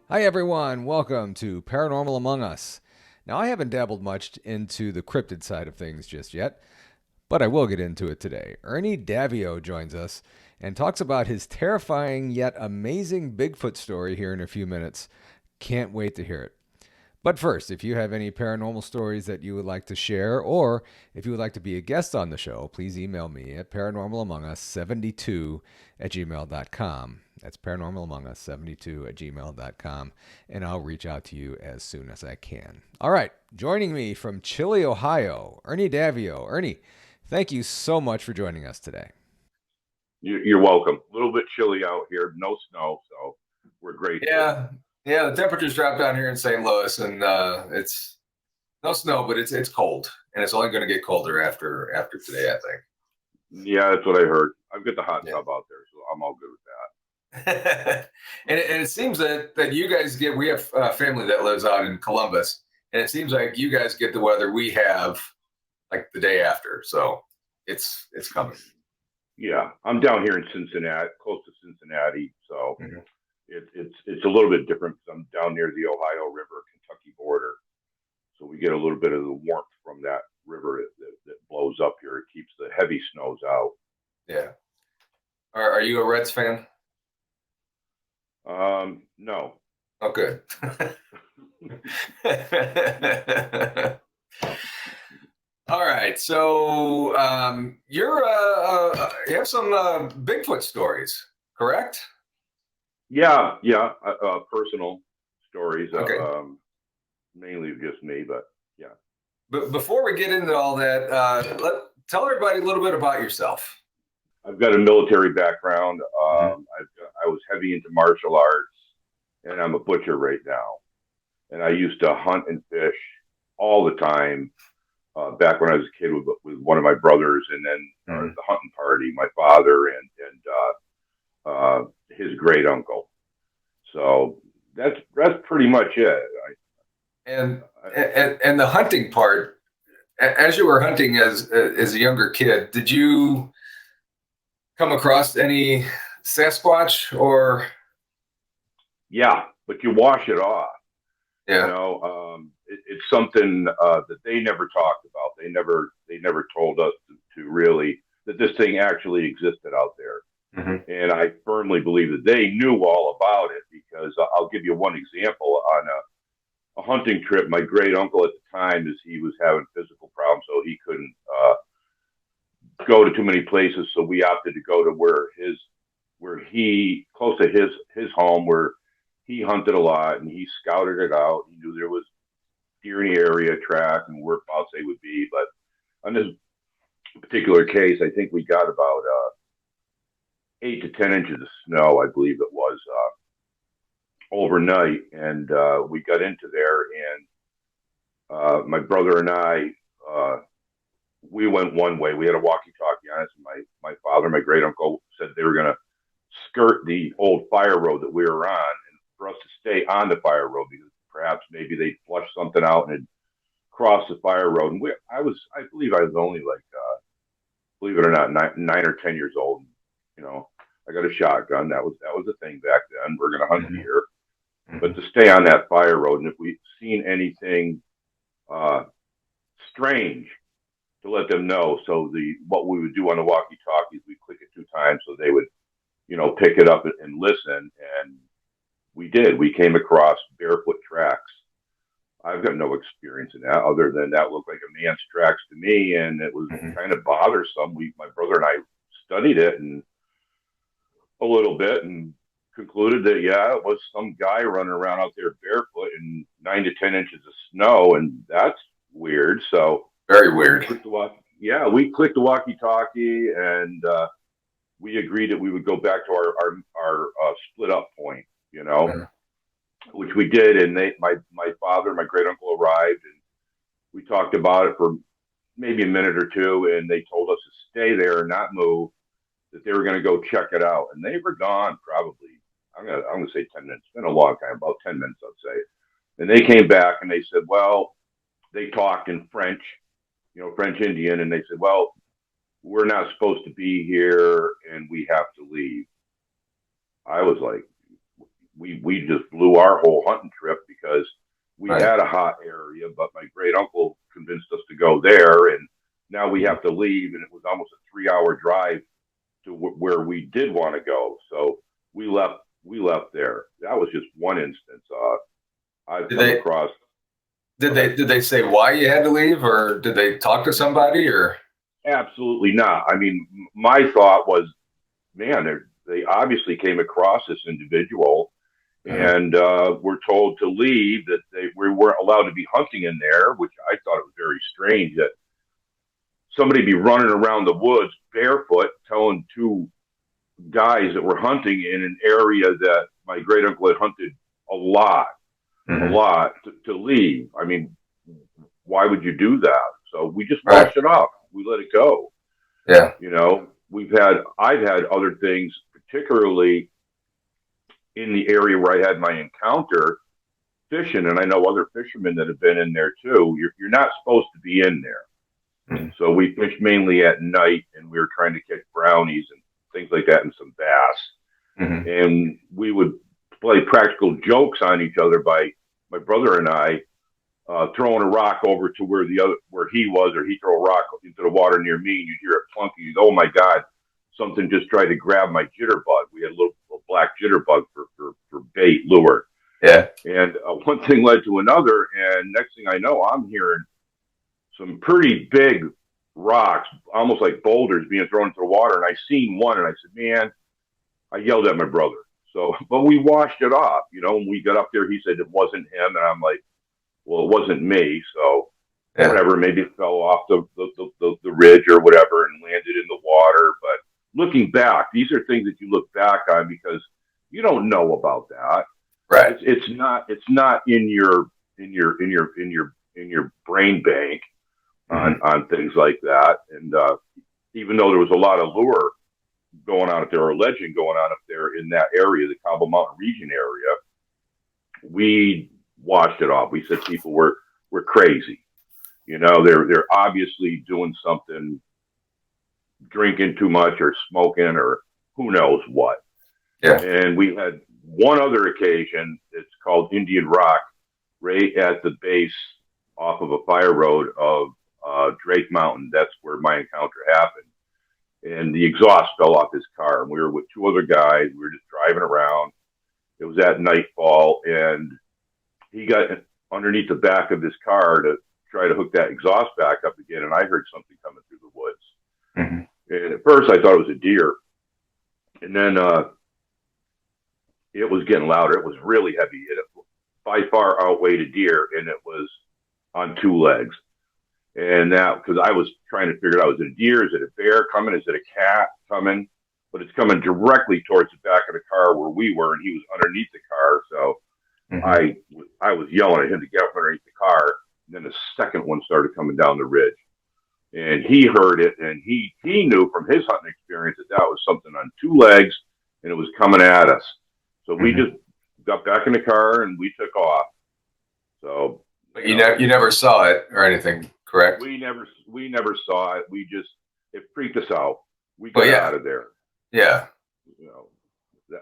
Hi, everyone. Welcome to Paranormal Among Us. Now, I haven't dabbled much into the cryptid side of things just yet, but I will get into it today. Ernie Davieau joins us and talks about his terrifying yet amazing Bigfoot story here in a few minutes. Can't wait to hear it. But first, if you have any paranormal stories that you would like to share, or if you would like to be a guest on the show, please email me at paranormalamongus72 at gmail.com. That's paranormalamongus72 at gmail.com, and I'll reach out to you as soon as I can. All right, joining me from Chile, Ohio, Ernie Davio. Ernie, thank you so much for joining us today. You're welcome. A little bit chilly out here, no snow, so we're grateful. Yeah, yeah. The temperatures dropped down here in St. Louis, and it's no snow, but it's cold, and it's only going to get colder after today, I think. Yeah, that's what I heard. I've got the hot Yeah. tub out there, so I'm all good with And it seems that you guys get. We have family that lives out in Columbus, and it seems like you guys get the weather we have like the day after. So it's coming. that. Yeah, I'm down here in Cincinnati, close to Cincinnati, so Mhm. it's a little bit different because I'm down near the Ohio River, Kentucky border, so we get a little bit of the warmth from that river that blows up here. It keeps the heavy snows out. Yeah. Are you a Reds fan? No. Oh, good. All right, so you have some Bigfoot stories, correct? Yeah, personal stories, Okay, mainly just me, but yeah. but before we get into all that, tell everybody a little bit about yourself. I've got a military background. Mhm. I was heavy into martial arts, and I'm a butcher right now. And I used to hunt and fish all the time back when I was a kid with one of my brothers, and then Mhm. the hunting party, my father and his great uncle. So that's pretty much it. And, I, and the hunting part, as you were hunting as a younger kid, did you come across any Sasquatch or yeah, but you wash it off. You yeah? know, it's something that they never talked about. They never told us to really that this thing actually existed out there. Mhm. And I firmly believe that they knew all about it because I'll give you one example. On a hunting trip, my great uncle at the time, is he was having physical problems, so he couldn't go to too many places. So we opted to go to where he close to his home, where he hunted a lot and he scouted it out. He knew there was deer in the area, track, and whereabouts they would be. But on this particular case, I think we got about 8 to 10 inches of snow, I believe it was, overnight, and we got into there, and my brother and I, uh, we went one way. We had a walkie-talkie on us. And my father, my great uncle, said they were going to skirt the old fire road that we were on, and for us to stay on the fire road because perhaps maybe they'd flush something out and cross the fire road. And I believe I was only like, believe it or not, 9 or 10 years old. You know, I got a shotgun. That was a thing back then. We're going to hunt Mhm. deer, but Mhm. to stay on that fire road, and if we seen anything uh, strange, to let them know. So the what we would do on the walkie-talkies, we click it 2 times so they would, pick it up and listen. And we did. We came across barefoot tracks. I've got no experience in that other than that looked like a man's tracks to me, and it was Mhm. kind of bothersome. My brother and I studied it and a little bit and concluded that yeah, it was some guy running around out there barefoot in 9 to 10 inches of snow, and that's weird. So Very we weird. clicked the walkie. Yeah, we clicked the walkie-talkie, and we agreed that we would go back to our split up point. You know, Mhm. which we did, and my father, my great uncle arrived, and we talked about it for maybe a minute or two, and they told us to stay there and not move. That they were going to go check it out, and they were gone probably. I'm gonna say 10 minutes. It's been a long time, about 10 minutes, I'd say. And they came back and they said, well, they talked in French, French Indian, and they said, well, we're not supposed to be here, and we have to leave. I was like, we just blew our whole hunting trip because we Right. had a hot area, but my great uncle convinced us to go there, and now we have to leave, and it was almost a 3 hour drive to where we did want to go. So we left. We left there. That was just one instance. I've come across. Did they say why you had to leave, or did they talk to somebody, or? Absolutely not. I mean, my thought was, man, they obviously came across this individual and were told to leave, that we weren't allowed to be hunting in there, which I thought it was very strange that somebody be running around the woods barefoot telling two guys that were hunting in an area that my great uncle had hunted a lot, to leave. I mean, why would you do that? So we just washed it off. We let it go. Yeah. You know, I've had other things, particularly in the area where I had my encounter fishing, and I know other fishermen that have been in there too. You're not supposed to be in there. So we fished mainly at night, and we were trying to catch brownies and things like that and some bass. And we would play practical jokes on each other by my brother and I, throwing a rock over to where he was, or he'd throw a rock into the water near me, and you'd hear it plunk, and you'd, oh my God, something just tried to grab my jitterbug. We had a little black jitterbug for bait lure. Yeah. And one thing led to another, and next thing I know, I'm hearing some pretty big rocks, almost like boulders, being thrown into the water. And I seen one, and I said, man, I yelled at my brother. So, but we washed it off, you know. When we got up there, he said it wasn't him, and I'm like, well, it wasn't me. So whatever, maybe it fell off the ridge or whatever and landed in the water. But looking back, these are things that you look back on because you don't know about that. Right. It's not in your brain bank on things like that. And even though there was a lot of lure going on up there, or legend going on up there in that area, the Cabo Mountain region area, we washed it off. We said people were crazy. You know, they're obviously doing something, drinking too much or smoking or who knows what. Yeah. And we had one other occasion. It's called Indian Rock, right at the base off of a fire road of Drake Mountain. That's where my encounter happened. And the exhaust fell off his car. And we were with two other guys. We were just driving around. It was at nightfall, and he got underneath the back of his car to try to hook that exhaust back up again. And I heard something coming through the woods. And at first I thought it was a deer. And then it was getting louder. It was really heavy. It by far outweighed a deer, and it was on two legs. And that, because I was trying to figure it out, is it a deer? Is it a bear coming? Is it a cat coming? But it's coming directly towards the back of the car where we were, and he was underneath the car. So I was yelling at him to get up underneath the car. And then the second one started coming down the ridge. And he heard it, and he knew from his hunting experience that that was something on two legs, and it was coming at us. So we just got back in the car, and we took off. So, but you never saw it or anything, correct? We never saw it. It freaked us out. We got out of there. Yeah. You know,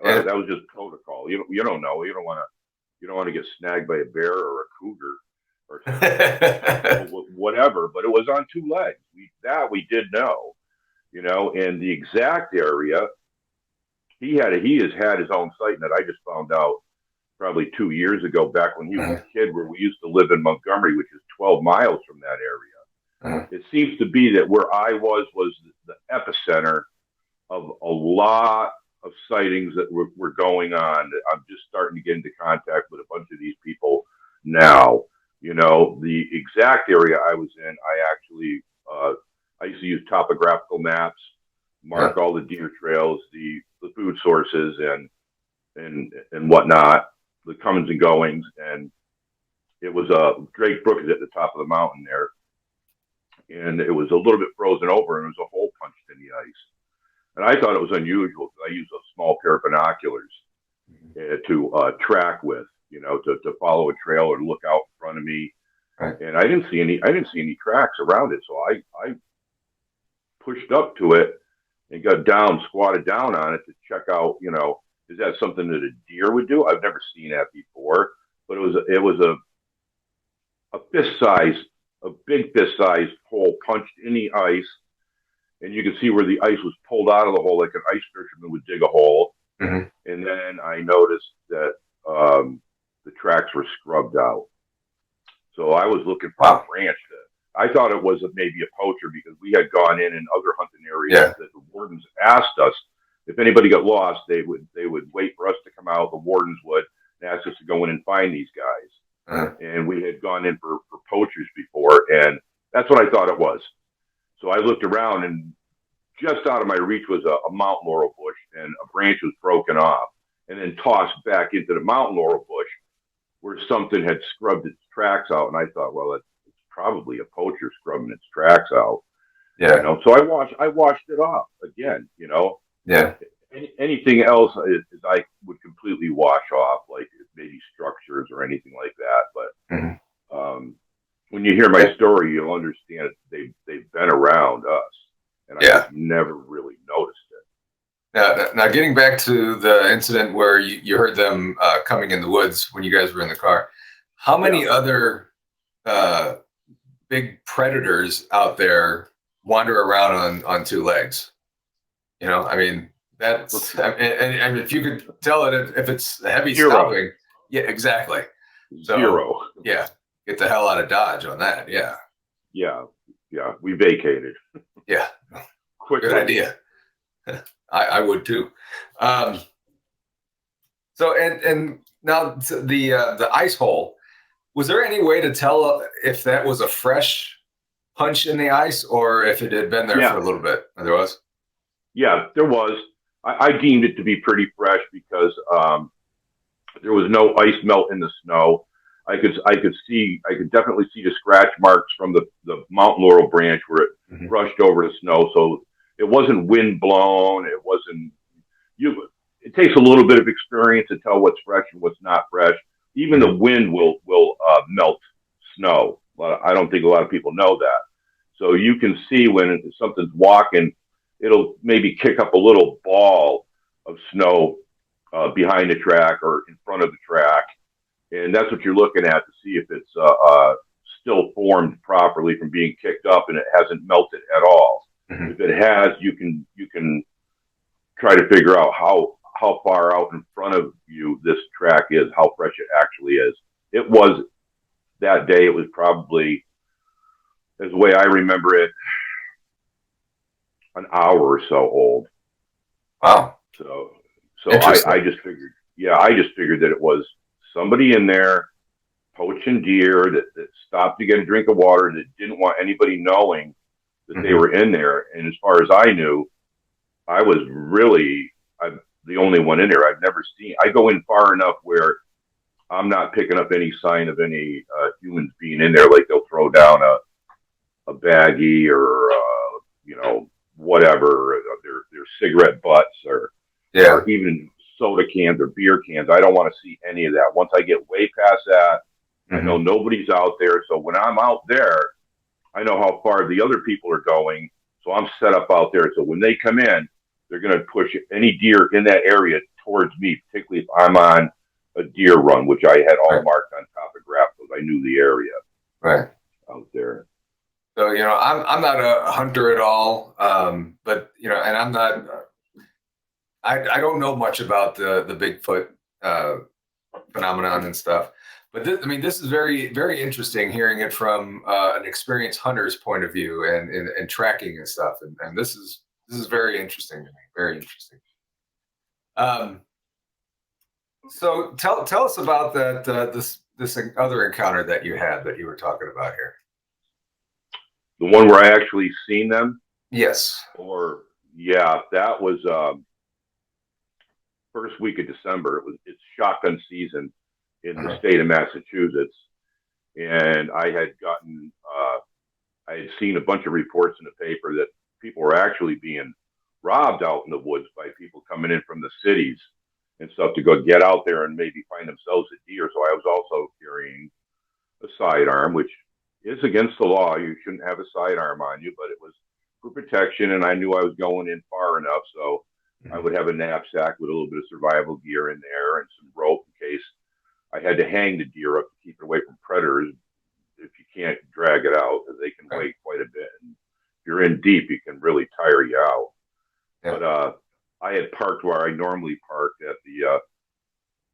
that was just protocol. You don't know. You don't want to get snagged by a bear or a cougar or whatever. But it was on two legs. We did know. You know, and the exact area he has had his own site that I just found out probably 2 years ago, back when he was a kid, where we used to live in Montgomery, which is 12 miles from that area. It seems to be that where I was the epicenter of a lot of sightings that were going on. I'm just starting to get into contact with a bunch of these people now. You know, the exact area I was in, I actually, I used to use topographical maps, mark all the deer trails, the food sources and whatnot, the comings and goings. And it was Drake Brook is at the top of the mountain there. And it was a little bit frozen over, and there was a hole punched in the ice. And I thought it was unusual because I used a small pair of binoculars to track with, you know, to follow a trail or look out in front of me. Right. And I didn't see any tracks around it. So I pushed up to it and got squatted down on it to check out, you know, is that something that a deer would do? I've never seen that before, but it was a fist size, a big fist size hole punched in the ice, and you could see where the ice was pulled out of the hole, like an ice fisherman would dig a hole. Mhm. And then I noticed that the tracks were scrubbed out. So I was looking for a Wow. branch. I thought it was maybe a poacher because we had gone in other hunting areas Yeah. that the wardens asked us if anybody got lost, they would wait for us to come out. The wardens would and ask us to go in and find these guys. And we had gone in for poachers before, and that's what I thought it was. So I looked around, and just out of my reach was a mountain laurel bush, and a branch was broken off and then tossed back into the mountain laurel bush where something had scrubbed its tracks out. And I thought, well, it's probably a poacher scrubbing its tracks out. Yeah. You know, so I washed it off again. You know, Yeah. anything else is I would completely wash off, like maybe structures or anything like that. But when you hear my story, you'll understand they've been around us, and I just never really noticed it. Now, getting back to the incident where you heard them coming in the woods when you guys were in the car, how many other big predators out there wander around on two legs? You know, I mean, that's, and if you could tell it, if it's heavy stomping, yeah, exactly. So, Zero. Yeah. Get the hell out of Dodge on that. Yeah. Yeah. We vacated. Yeah. Quickly. Good idea. I would too. So, and now the ice hole, was there any way to tell if that was a fresh punch in the ice or if it had been there for a little bit? There was? Yeah, there was. I deemed it to be pretty fresh because there was no ice melt in the snow. I could definitely see the scratch marks from the mountain laurel branch where it brushed over the snow. So it wasn't wind blown. It wasn't. It takes a little bit of experience to tell what's fresh and what's not fresh. Even the wind will melt snow. I don't think a lot of people know that. So you can see when something's walking, it'll maybe kick up a little ball of snow behind the track or in front of the track. And that's what you're looking at to see if it's still formed properly from being kicked up and it hasn't melted at all. If it has, you can try to figure out how far out in front of you this track is, how fresh it actually is. It was that day. It was probably, as the way I remember it, an hour or so old. Wow. So I just figured, that it was somebody in there poaching deer that stopped to get a drink of water that didn't want anybody knowing that they were in there. And as far as I knew, I was really the only one in there. I've never seen. I go in far enough where I'm not picking up any sign of any humans being in there. Like they'll throw down a baggie or whatever, their cigarette butts or even soda cans or beer cans. I don't want to see any of that. Once I get way past that, I know nobody's out there. So when I'm out there, I know how far the other people are going. So I'm set up out there. So when they come in, they're going to push any deer in that area towards me, particularly if I'm on a deer run, which I had all marked on topograph because I knew the area out there. So, I'm not a hunter at all, but, and I'm not, I don't know much about the Bigfoot phenomenon and stuff. But this is very, very interesting hearing it from an experienced hunter's point of view and tracking and stuff. And this is very interesting to me. Very interesting. So tell us about this other encounter that you had that you were talking about here. The one where I actually seen them? Yes. That was first week of December. It's shotgun season in the state of Massachusetts. And I had seen a bunch of reports in the paper that people were actually being robbed out in the woods by people coming in from the cities and stuff to go get out there and maybe find themselves a deer. So I was also carrying a sidearm, which is against the law. You shouldn't have a sidearm on you, but it was for protection. And I knew I was going in far enough. So I would have a knapsack with a little bit of survival gear in there and some rope in case I had to hang the deer up to keep it away from predators. If you can't drag it out, because they can weigh quite a bit. And if you're in deep, it can really tire you out. Yeah. But I had parked where I normally parked at the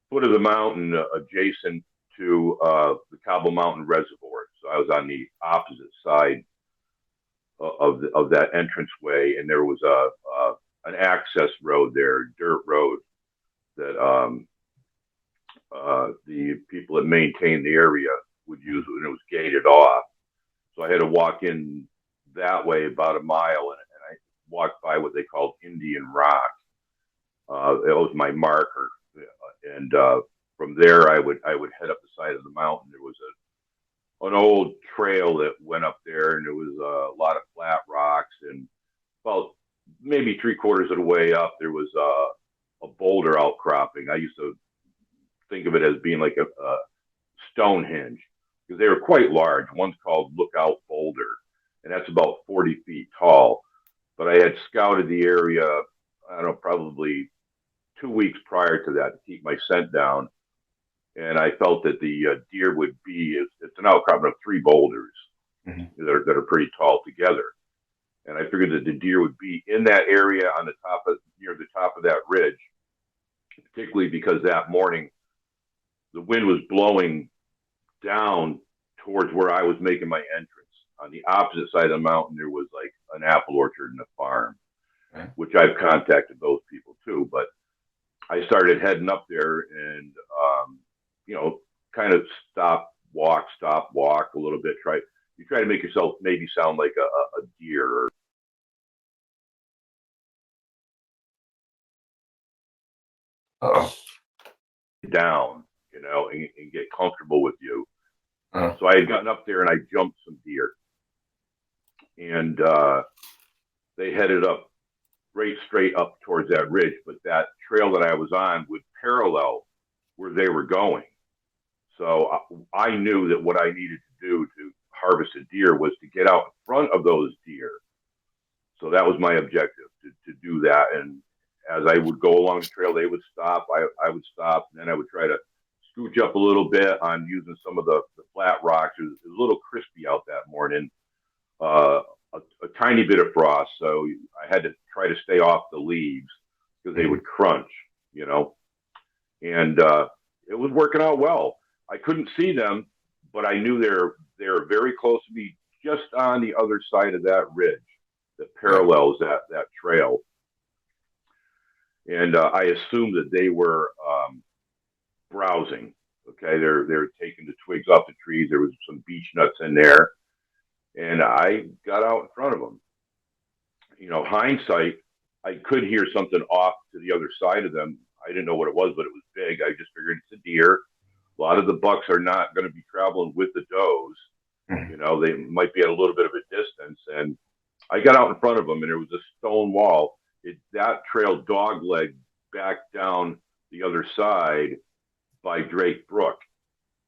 foot of the mountain, adjacent to the Cobble Mountain Reservoir. So I was on the opposite side of that entranceway, and there was an access road there, dirt road that the people that maintained the area would use when it was gated off. So I had to walk in that way about a mile, and I walked by what they called Indian Rock. It was my marker, and from there I would head up the side of the mountain. There was an old trail that went up there, and there was a lot of flat rocks, and about maybe 3/4 of the way up, there was a boulder outcropping. I used to think of it as being like a Stonehenge, because they were quite large. One's called Lookout Boulder, and that's about 40 feet tall. But I had scouted the area, I don't know, probably 2 weeks prior to that to keep my scent down. And I felt that the deer would be, it's an outcropping of 3 boulders that are pretty tall together. And I figured that the deer would be in that area on the top of, near the top of that ridge, particularly because that morning the wind was blowing down towards where I was making my entrance. On the opposite side of the mountain, there was like an apple orchard and a farm, which I've contacted those people too. But I started heading up there and, you know, kind of stop, walk a little bit. You try to make yourself maybe sound like a deer or down, you know, and get comfortable with you. So I had gotten up there and I jumped some deer, and they headed up right straight up towards that ridge, but that trail that I was on would parallel where they were going. So I knew that what I needed to do to harvest a deer was to get out in front of those deer. So that was my objective, to do that. And as I would go along the trail, they would stop. I would stop, and then I would try to scooch up a little bit on using some of the flat rocks. It was a little crispy out that morning, a tiny bit of frost. So I had to try to stay off the leaves because they would crunch, you know. And it was working out well. I couldn't see them, but I knew they're very close to me, just on the other side of that ridge that parallels that trail. And I assumed that they were browsing. Okay, they're taking the twigs off the trees. There was some beech nuts in there, and I got out in front of them. You know, hindsight, I could hear something off to the other side of them. I didn't know what it was, but it was big. I just figured it's a deer. A lot of the bucks are not going to be traveling with the does. You know, they might be at a little bit of a distance. And I got out in front of them, and there was a stone wall. That trail dog-legged back down the other side by Drake Brook.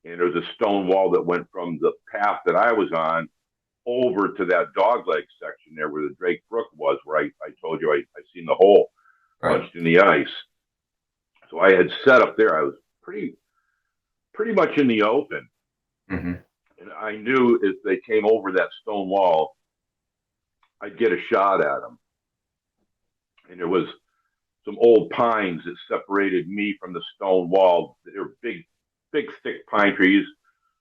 And there was a stone wall that went from the path that I was on over to that dogleg section there where the Drake Brook was, where I told you I seen the hole punched in the ice. So I had set up there. I was pretty much in the open. And I knew if they came over that stone wall, I'd get a shot at them. And there was some old pines that separated me from the stone wall. They were big, thick pine trees,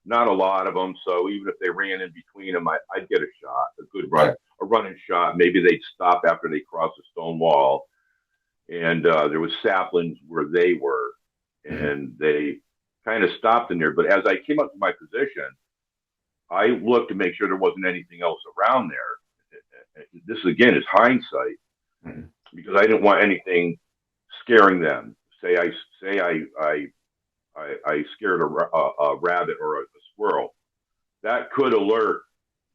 not a lot of them. So even if they ran in between them, I'd get a shot, a good run, a running shot. Maybe they'd stop after they crossed the stone wall. And there was saplings where they were, and they kind of stopped in there. But as I came up to my position, I looked to make sure there wasn't anything else around there. This again is hindsight, because I didn't want anything scaring them. Say I scared a rabbit or a squirrel, that could alert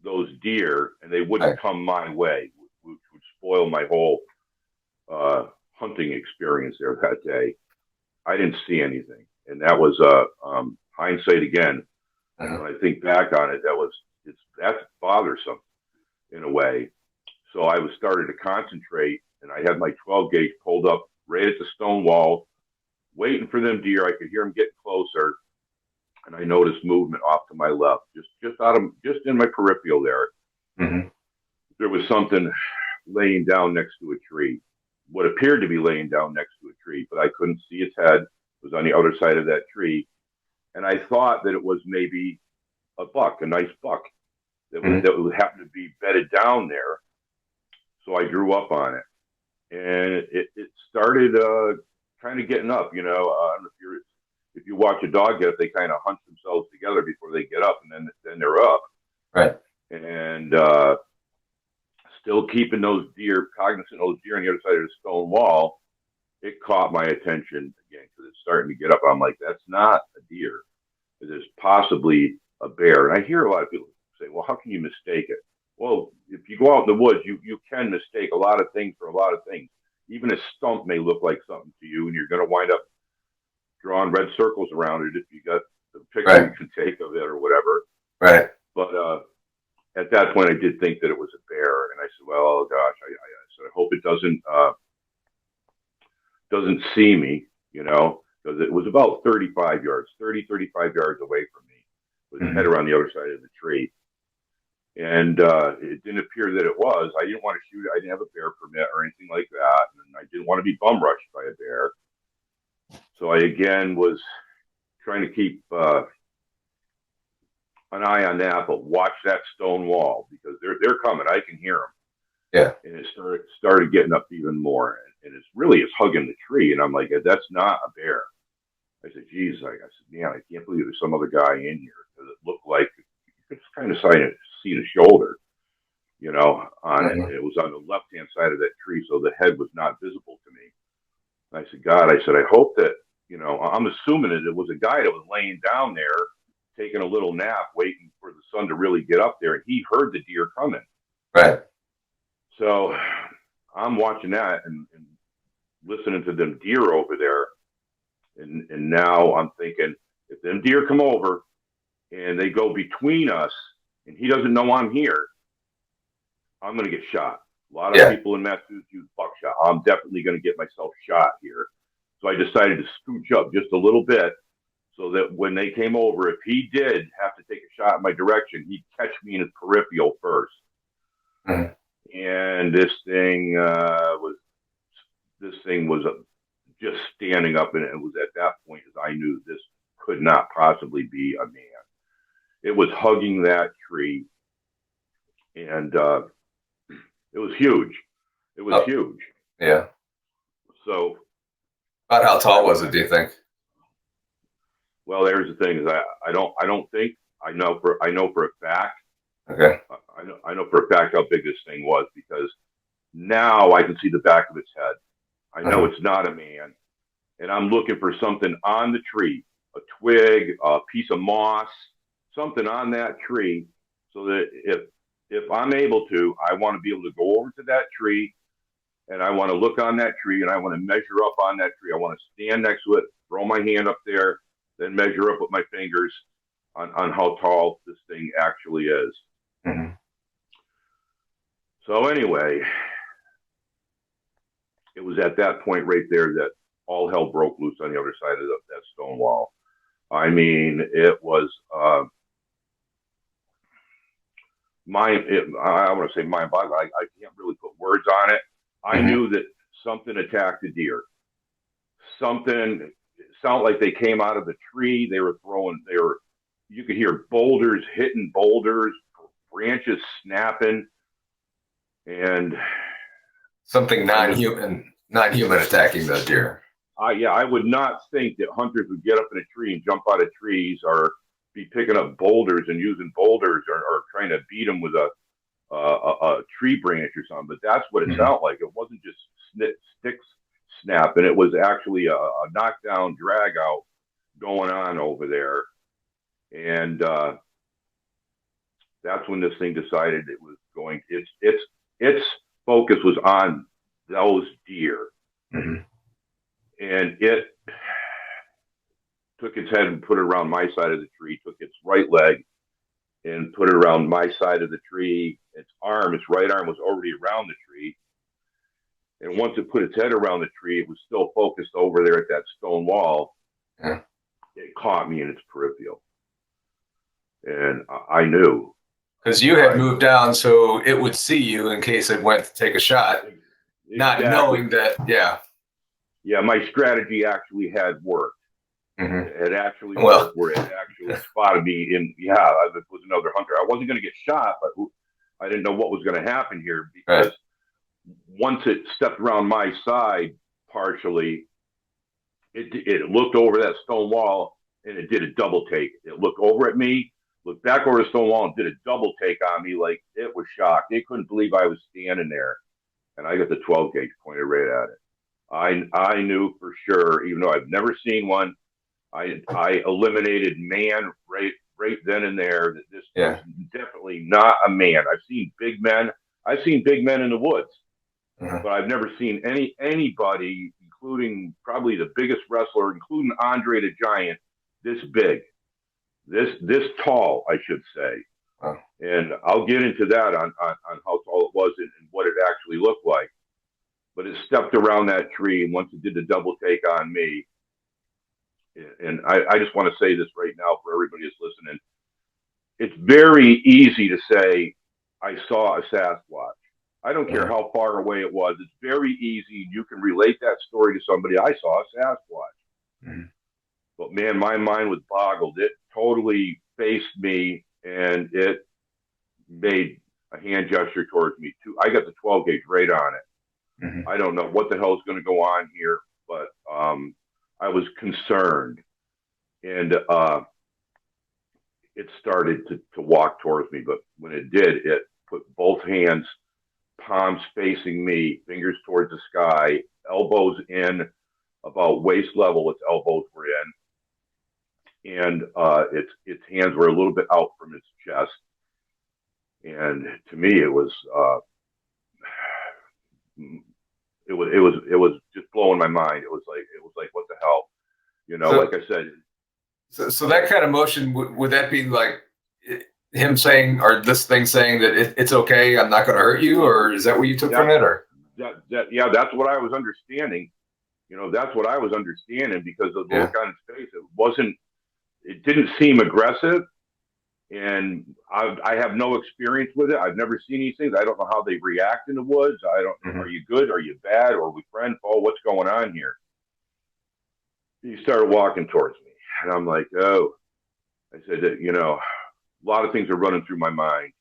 those deer, and they wouldn't come my way, which would spoil my whole hunting experience there that day. I didn't see anything, and that was hindsight again. When I think back on it, that's bothersome in a way. So I was starting to concentrate and I had my 12 gauge pulled up right at the stone wall, waiting for them deer. I could hear them getting closer, and I noticed movement off to my left, just in my peripheral there. Mm-hmm. There was something laying down next to a tree, what appeared to be laying down next to a tree, but I couldn't see its head. It was on the other side of that tree, and I thought that it was maybe a buck, a nice buck that would happen to be bedded down there. So I drew up on it, and it started kind of getting up. You know, I don't know if you watch a dog get up, they kind of hunch themselves together before they get up, and then they're up. Right. And still keeping those deer, cognizant of those deer on the other side of the stone wall, it caught my attention again because it's starting to get up. I'm like, that's not a deer. It is possibly a bear. And I hear a lot of people say, well, how can you mistake it? Well, if you go out in the woods, you can mistake a lot of things for a lot of things. Even a stump may look like something to you, and you're going to wind up drawing red circles around it if you got the picture you can take of it or whatever. Right. But at that point, I did think that it was a bear, and I said, well, oh gosh, I said, I hope it doesn't see me, you know, because it was about 35 yards away from me, with its head around the other side of the tree. And it didn't appear that it was. I didn't want to shoot it. I didn't have a bear permit or anything like that. And I didn't want to be bum rushed by a bear. So I, again, was trying to keep an eye on that, but watch that stone wall because they're coming. I can hear them. Yeah. And it started getting up even more. And it's hugging the tree. And I'm like, that's not a bear. I said, geez, I said, man, I can't believe there's some other guy in here because it looked like you could kind of see the shoulder, you know, on it. It was on the left-hand side of that tree, so the head was not visible to me. And I said, God, I said, I hope that, you know, I'm assuming that it was a guy that was laying down there, taking a little nap, waiting for the sun to really get up there, and he heard the deer coming. Right. So I'm watching that and listening to them deer over there. And now I'm thinking, if them deer come over and they go between us and he doesn't know I'm here, I'm going to get shot. A lot of people in Massachusetts use buckshot. I'm definitely going to get myself shot here. So I decided to scooch up just a little bit so that when they came over, if he did have to take a shot in my direction, he'd catch me in his peripheral first. Mm-hmm. And this thing was just standing up, and it was at that point as I knew this could not possibly be a man. It was hugging that tree, and it was huge. It was huge. Yeah. So, about how tall was it, do you think? Well, there's the thing: is I don't think I know for a fact. Okay. I know for a fact how big this thing was because now I can see the back of its head. I know it's not a man, and I'm looking for something on the tree, a twig, a piece of moss, something on that tree, so that if I'm able to, I want to be able to go over to that tree, and I want to look on that tree, and I want to measure up on that tree. I want to stand next to it, throw my hand up there, then measure up with my fingers on how tall this thing actually is. Mm-hmm. So anyway, it was at that point right there that all hell broke loose on the other side of that stone wall. I mean, it was I want to say mind-boggling. I can't really put words on it. I knew that something attacked the deer. Something, it sounded like they came out of the tree. You could hear boulders hitting boulders, branches snapping, and something non-human attacking the deer. I would not think that hunters would get up in a tree and jump out of trees or be picking up boulders and using boulders or trying to beat them with a tree branch or something. But that's what it sounded like. It wasn't just sticks snapping. It was actually a knockdown, drag out going on over there. And that's when this thing decided it was going. Its focus was on those deer. Mm-hmm. And it took its head and put it around my side of the tree, took its right leg and put it around my side of the tree. Its right arm was already around the tree. And once it put its head around the tree, it was still focused over there at that stone wall. Yeah. It caught me in its peripheral. And I knew. Because you had moved down so it would see you in case it went to take a shot, not knowing that, yeah. Yeah, my strategy actually had worked. Mm-hmm. It actually worked where it actually spotted me in, it was another hunter. I wasn't going to get shot, but I didn't know what was going to happen here because once it stepped around my side partially, it looked over that stone wall and it did a double take. It looked over at me, looked back over the stone wall and did a double take on me like it was shocked. They couldn't believe I was standing there. And I got the 12 gauge pointed right at it. I knew for sure, even though I've never seen one, I eliminated man right then and there that this was definitely not a man. I've seen big men. I've seen big men in the woods, but I've never seen anybody, including probably the biggest wrestler, including Andre the Giant, this big, this tall, I should say. Wow. And I'll get into that on how tall it was and what it actually looked like. But it stepped around that tree, and once it did the double take on me, and I just want to say this right now for everybody that's listening, it's very easy to say, I saw a Sasquatch. I don't care how far away it was. It's very easy. You can relate that story to somebody. I saw a Sasquatch. Mm-hmm. But man, my mind was boggled. It totally faced me, and it made a hand gesture towards me too. I got the 12 gauge right on it. Mm-hmm. I don't know what the hell is going to go on here, but I was concerned, and it started to walk towards me. But when it did, it put both hands, palms facing me, fingers towards the sky, elbows in about waist level. Its elbows were in, and its hands were a little bit out from its chest. And to me, it was just blowing my mind. It was like what the hell, like I said. So that kind of motion, would that be like him saying, or this thing saying that it's okay, I'm not going to hurt you, or is that what you took from it, or? That's what I was understanding. That's what I was understanding because of the look on his face. It didn't seem aggressive. And I have no experience with it. I've never seen these things. I don't know how they react in the woods. I don't know. Are you good? Are you bad? Or are we friends? Oh, what's going on here? He started walking towards me. And I'm like, oh. I said, a lot of things are running through my mind.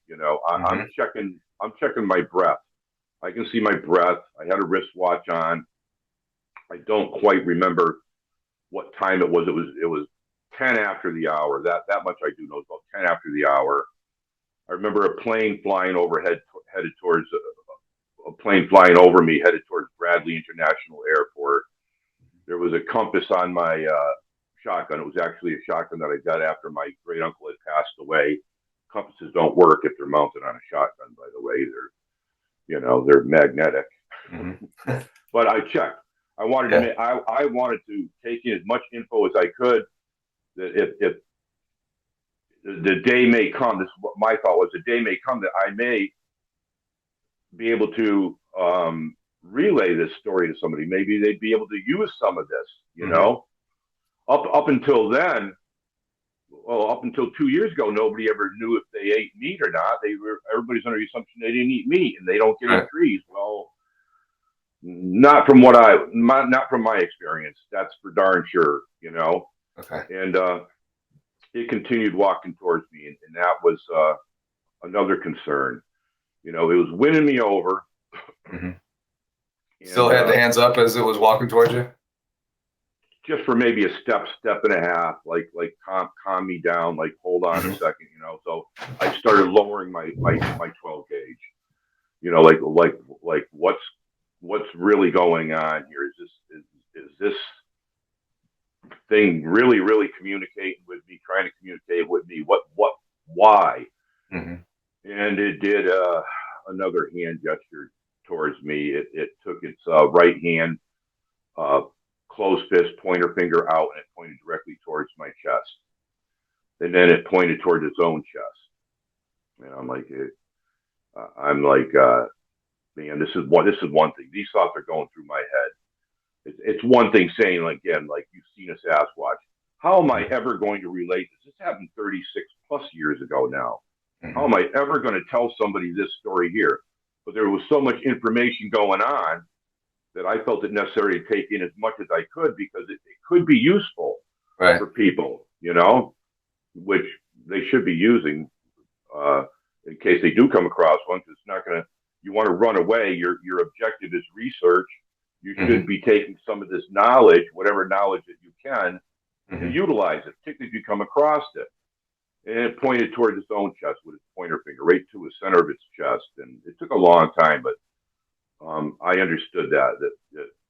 I'm checking my breath. I can see my breath. I had a wristwatch on. I don't quite remember what time it was. It was 10 after the hour. That much I do know. About 10 after the hour. I remember a plane flying overhead, headed towards a plane flying over me, headed towards Bradley International Airport. There was a compass on my shotgun. It was actually a shotgun that I got after my great uncle had passed away. Compasses don't work if they're mounted on a shotgun, by the way. They're magnetic. Mm-hmm. But I checked. I wanted to take in as much info as I could. If the day may come, this is what my thought was, the day may come that I may be able to relay this story to somebody. Maybe they'd be able to use some of this, Up until then, up until 2 years ago, nobody ever knew if they ate meat or not. Everybody's under the assumption they didn't eat meat and they don't get in trees. Well, not from my experience. That's for darn sure, Okay. And it continued walking towards me, and that was another concern. It was winning me over. Mm-hmm. Still had the hands up as it was walking towards you? Just for maybe a step and a half, like calm me down, like hold on a second, So I started lowering my 12 gauge, like what's really going on here? Is this thing really communicating with me, trying to communicate with me? Why? Mm-hmm. And it did another hand gesture towards me. It took its right hand, closed fist, pointer finger out, and it pointed directly towards my chest. And then it pointed towards its own chest. And I'm like, man, this is one thing. These thoughts are going through my head. It's one thing saying, like, again, like, you've seen a Sasquatch. How am I ever going to relate this? This happened 36 plus years ago now. How am I ever going to tell somebody this story here? But there was so much information going on that I felt it necessary to take in as much as I could, because it could be useful for people, which they should be using in case they do come across one. Because it's not going to, you want to run away. Your objective is research. You should be taking some of this knowledge, whatever knowledge that you can, and utilize it, particularly if you come across it. And it pointed toward its own chest with its pointer finger, right to the center of its chest. And it took a long time, but I understood that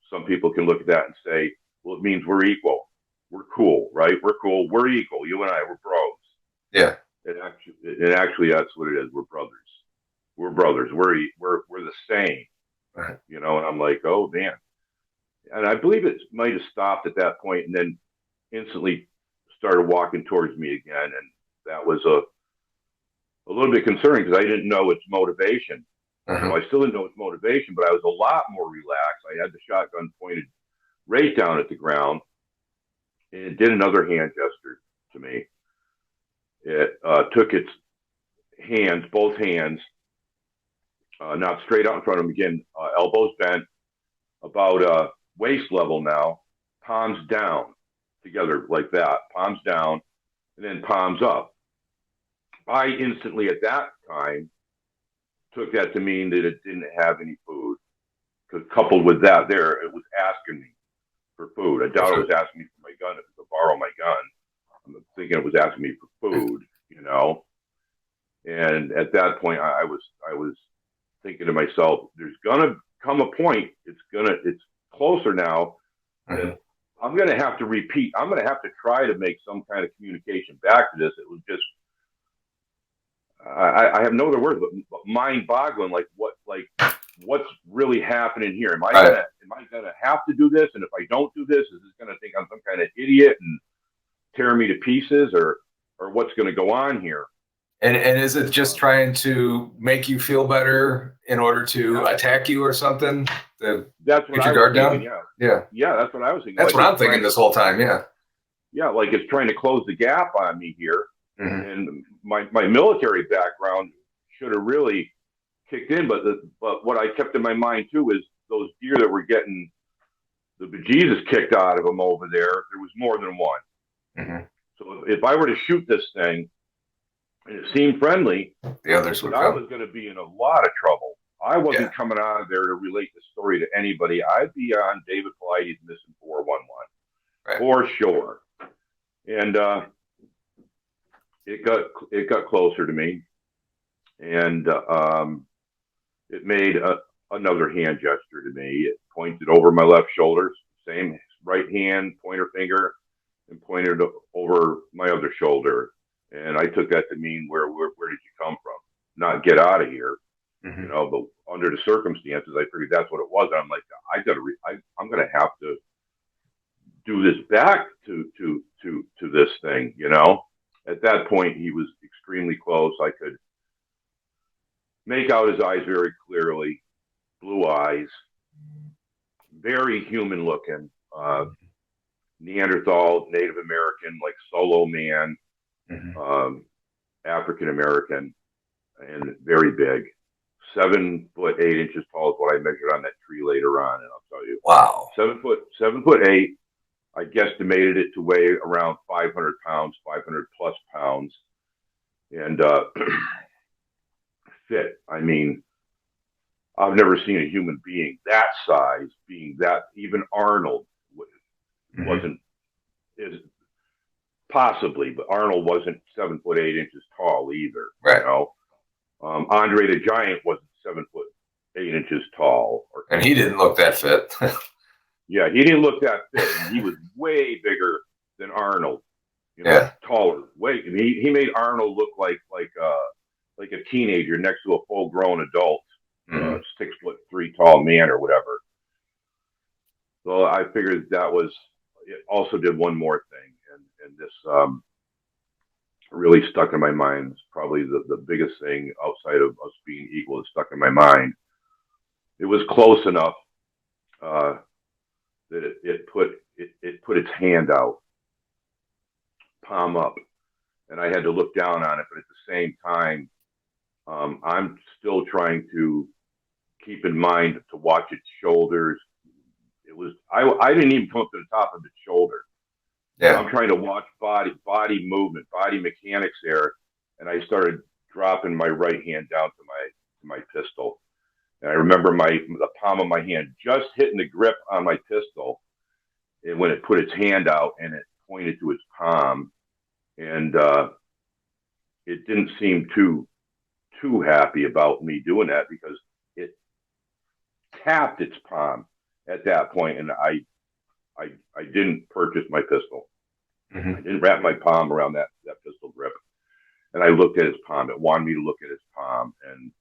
some people can look at that and say, well, it means we're equal. We're cool, right? We're cool. We're equal. You and I, we're bros. Yeah. And actually, that's what it is. We're brothers. We're brothers. We're the same. Right. And I'm like, oh, man. And I believe it might have stopped at that point and then instantly started walking towards me again. And that was a little bit concerning, because I didn't know its motivation. I still didn't know its motivation, but I was a lot more relaxed. I had the shotgun pointed right down at the ground, and it did another hand gesture to me. It took its hands, both hands, not straight out in front of him again, elbows bent, about waist level now, palms down together like that, palms down, and then palms up. I instantly at that time took that to mean that it didn't have any food, because coupled with that it was asking me for food. I doubt it was asking me for my gun, if it could borrow my gun. I'm thinking it was asking me for food, And at that point, I was thinking to myself, there's gonna come a point. It's closer now. That I'm gonna have to repeat. I'm gonna have to try to make some kind of communication back to this. It was just, I have no other words, but mind-boggling. What's really happening here? Am I gonna have to do this? And if I don't do this, is this gonna think I'm some kind of idiot and tear me to pieces, or what's gonna go on here? And is it just trying to make you feel better in order to attack you or something? That's what I was thinking. Yeah, that's what I was thinking. That's what I'm thinking this whole time. Yeah, like it's trying to close the gap on me here. And my military background should have really kicked in, but what I kept in my mind too is those deer that were getting the bejesus kicked out of them over there. There was more than one. So if I were to shoot this thing and it seemed friendly, the others would. I was going to be in a lot of trouble. I wasn't coming out of there to relate the story to anybody. I'd be on David Pilates Missing 411 for sure. And it got closer to me, and it made another hand gesture to me. It pointed over my left shoulder, same right hand, pointer finger, and pointed over my other shoulder. And I took that to mean, where did you come from? Not get out of here, But under the circumstances, I figured that's what it was. And I'm like, I'm going to have to do this back to this thing, At that point, he was extremely close. I could make out his eyes very clearly, blue eyes, very human looking, Neanderthal, Native American, like solo man, African American, and very big. 7 foot 8 inches tall is what I measured on that tree later on, and I'll tell you. Wow. 7 foot 8. I guesstimated it to weigh around 500 pounds, 500 plus pounds, and fit. I mean, I've never seen a human being that size, being that. Even Arnold wasn't, possibly, but Arnold wasn't 7 foot 8 inches tall either. Right. Andre the Giant wasn't 7 foot 8 inches tall, and he didn't look that fit. Yeah, he didn't look that fit. He was way bigger than Arnold. Taller. He made Arnold look like a teenager next to a full grown adult, 6'3" tall man or whatever. So I figured it also did one more thing, and this really stuck in my mind. It's probably the biggest thing outside of us being equal that stuck in my mind It was close enough that it put its hand out, palm up, and I had to look down on it. But at the same time, I'm still trying to keep in mind to watch its shoulders. It was I didn't even come up to the top of its shoulder. Yeah. I'm trying to watch body movement, body mechanics there, and I started dropping my right hand down to my pistol. And I remember the palm of my hand just hitting the grip on my pistol, and when it put its hand out and it pointed to its palm, and it didn't seem too happy about me doing that because it tapped its palm at that point, and I didn't purchase my pistol. Mm-hmm. I didn't wrap my palm around that pistol grip, and I looked at his palm. It wanted me to look at his palm, and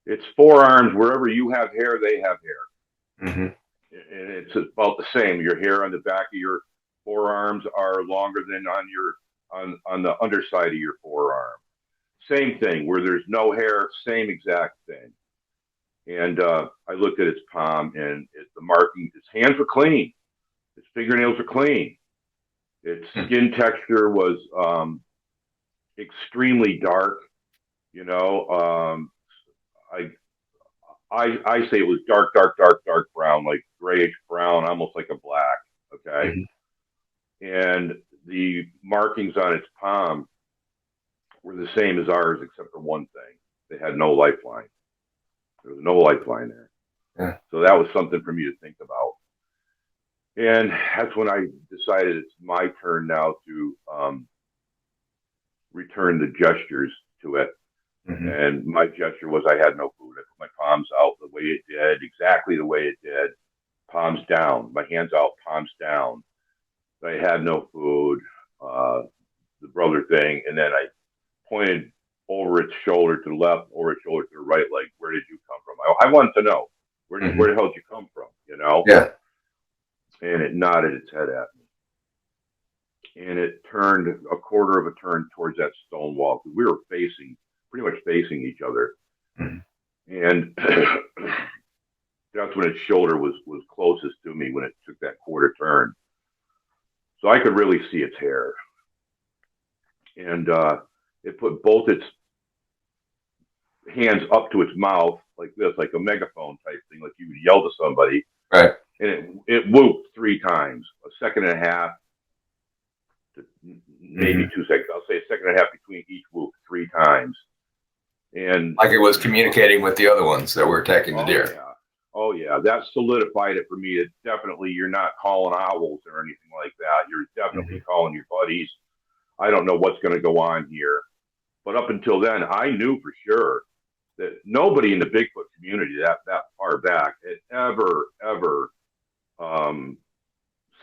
its forearms, wherever you have hair, they have hair. Mm-hmm. And it's about the same. Your hair on the back of your forearms are longer than on the underside of your forearm. Same thing. Where there's no hair, same exact thing. And I looked at its palm, and the marking. Its hands were clean. Its fingernails were clean. Its skin texture was extremely dark. You know, I say it was dark brown, like grayish brown, almost like a black. Okay. Mm-hmm. And the markings on its palm were the same as ours, except for one thing. They had no lifeline. There was no lifeline there. Yeah. So that was something for me to think about. And that's when I decided it's my turn now to return the gestures to it. Mm-hmm. And my gesture was I had no food. I put my palms out the way it did, exactly the way it did. Palms down. My hands out, palms down. I had no food, the brother thing. And then I pointed over its shoulder to the left, over its shoulder to the right, like, where did you come from? I wanted to know, where the hell did you come from, you know? Yeah. And it nodded its head at me. And it turned a quarter of a turn towards that stone wall. We were pretty much facing each other. Mm-hmm. And that's when its shoulder was closest to me, when it took that quarter turn. So I could really see its hair. And it put both its hands up to its mouth like this, like a megaphone type thing, like you would yell to somebody. Right. And it whooped 3 times, a second and a half to maybe 2 seconds. I'll say a second and a half between each whoop, 3 times. And like it was communicating with the other ones that were attacking the deer. Yeah. Oh yeah, that solidified it for me. It's definitely, you're not calling owls or anything like that. You're definitely calling your buddies. I don't know what's going to go on here, but up until then, I knew for sure that nobody in the Bigfoot community that far back had ever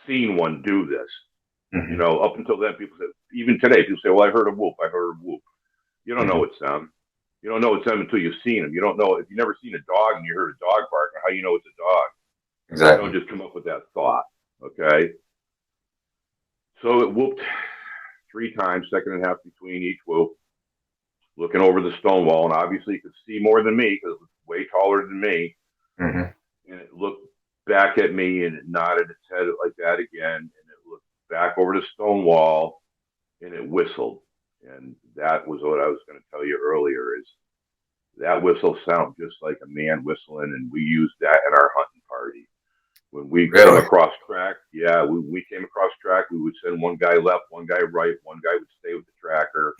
seen one do this. Mm-hmm. You know, up until then, people said, even today, people say, "Well, I heard a whoop. I heard a whoop." You don't know it's them. You don't know it's them until you've seen them. You don't know if you've never seen a dog and you heard a dog bark, how you know it's a dog. Exactly. You don't just come up with that thought. Okay. So it whooped 3 times, second and a half between each whoop, looking over the stone wall, and obviously it could see more than me because it was way taller than me. Mm-hmm. And it looked back at me and it nodded its head like that again, and it looked back over the stone wall and it whistled. And that was what I was going to tell you earlier, is that whistle sounded just like a man whistling, and we used that at our hunting party. When we came across track, we came across track, we would send one guy left, one guy right, one guy would stay with the tracker.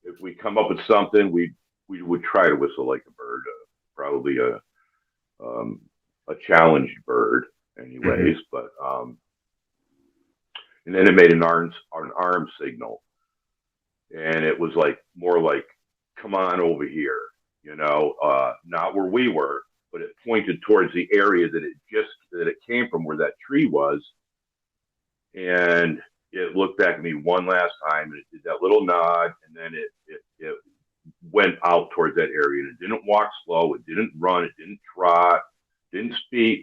If we come up with something, we would try to whistle like a bird, probably a challenged bird anyways. Mm-hmm. But and then it made an arm signal. And it was like more like, come on over here, you know, not where we were, but it pointed towards the area that it came from, where that tree was. And it looked back at me one last time, and it did that little nod, and then it went out towards that area. And it didn't walk slow, it didn't run, it didn't trot, didn't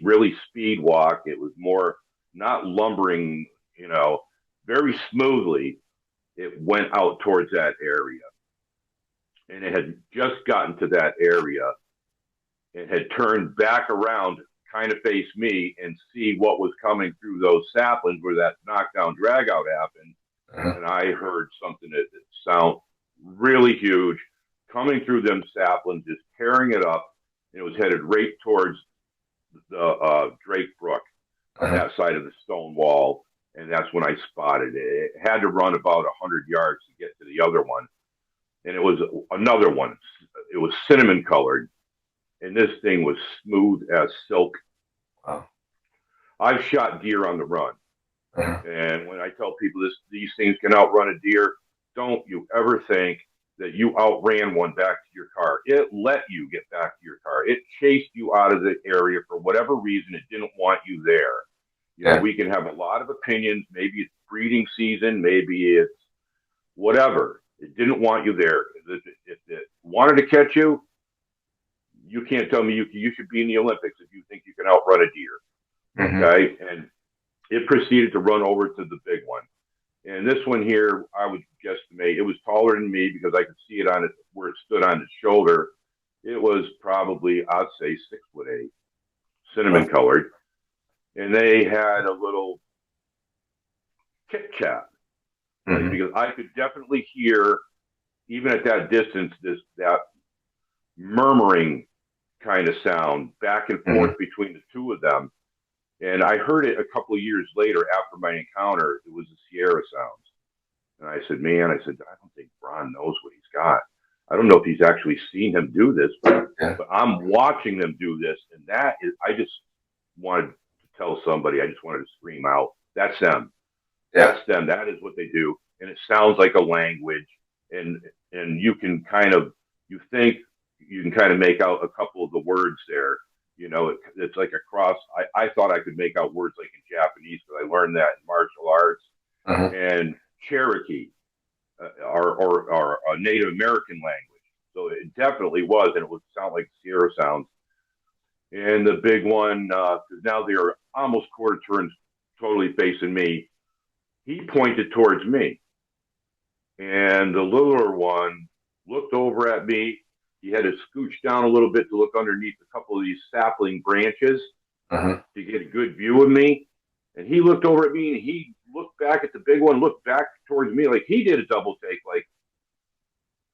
really speed walk. It was more not lumbering, you know, very smoothly. It went out towards that area, and it had just gotten to that area and had turned back around, kind of face me, and see what was coming through those saplings where that knockdown drag out happened. And I heard something that sounded really huge coming through them saplings, just tearing it up. And it was headed right towards the Drake Brook on that side of the stone wall. And that's when I spotted it. It had to run about 100 yards to get to the other one. And it was another one. It was cinnamon colored. And this thing was smooth as silk. Wow. I've shot deer on the run. And when I tell people these things can outrun a deer, don't you ever think that you outran one back to your car. It let you get back to your car. It chased you out of the area for whatever reason. It didn't want you there. You know, we can have a lot of opinions. Maybe it's breeding season. Maybe it's whatever. It didn't want you there. If it wanted to catch you, you can't tell me you should be in the Olympics if you think you can outrun a deer. Okay? And it proceeded to run over to the big one. And this one here, I would guesstimate, it was taller than me because I could see it on it where it stood on its shoulder. It was probably, I'd say, 6'8", cinnamon colored. And they had a little chit chat. Because I could definitely hear, even at that distance, that murmuring kind of sound back and forth between the two of them. And I heard it a couple of years later after my encounter. It was the Sierra sounds. And I said, I don't think Ron knows what he's got. I don't know if he's actually seen him do this, but I'm watching them do this. And I just wanted to tell somebody, I just wanted to scream out, that's them. That's them. That is what they do. And it sounds like a language. And you can kind of make out a couple of the words there. You know, it's like a cross. I thought I could make out words like in Japanese because I learned that in martial arts. And Cherokee, or a Native American language. So it definitely was, and it would sound like Sierra sounds. And the big one, because now they're almost quarter turns totally facing me, he pointed towards me. And the littler one looked over at me. He had to scooch down a little bit to look underneath a couple of these sapling branches to get a good view of me. And he looked over at me and he looked back at the big one, looked back towards me like he did a double take, like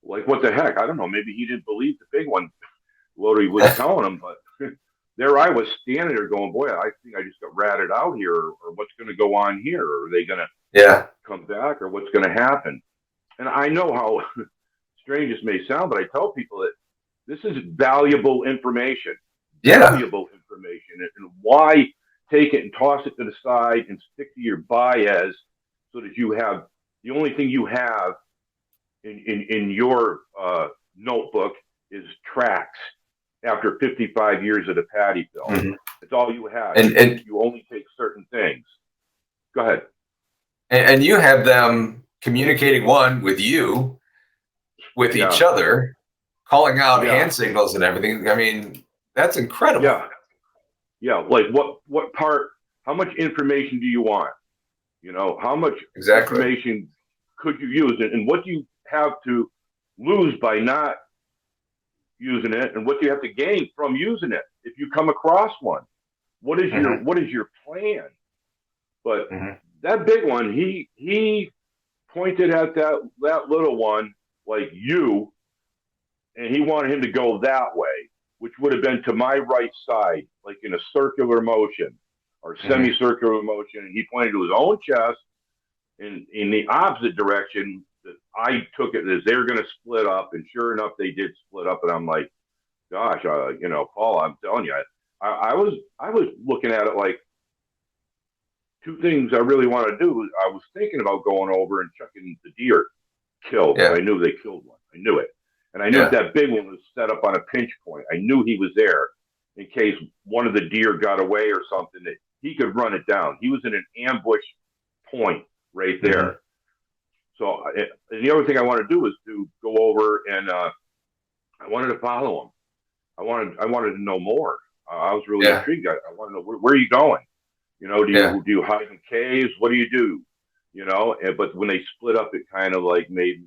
what the heck? I don't know. Maybe he didn't believe the big one, what he was telling him. But there I was standing there going, boy, I think I just got ratted out here, or what's going to go on here? Or are they going to come back, or what's going to happen? And I know how strange this may sound, but I tell people that this is valuable information. Valuable information. And why take it and toss it to the side and stick to your bias so that you have the only thing you have in your notebook is tracks after 55 years of the paddy film. It's all you have. And you only take certain things. Go ahead. And you have them communicating with you, with each other, calling out hand signals and everything. I mean, that's incredible. Like what part, how much information do you want? You know, how much information could you use? And what do you have to lose by not using it? And what do you have to gain from using it if you come across one? What is your plan? But that big one, he pointed at that little one like you, and he wanted him to go that way, which would have been to my right side, like in a circular motion or semicircular motion. And he pointed to his own chest in the opposite direction that I took it as they're going to split up. And sure enough, they did split up. And I'm like, gosh, Paul, I'm telling you, I was looking at it like two things I really want to do. I was thinking about going over and checking the deer killed. I knew they killed one. I knew it. And I knew that big one was set up on a pinch point. I knew he was there in case one of the deer got away or something, that he could run it down. He was in an ambush point right there. So and the other thing I wanted to do was to go over and I wanted to follow him. I wanted to know more. I was really intrigued. I want to know where are you going? You know, do you hide in caves? What do you do? You know, but when they split up, it kind of like made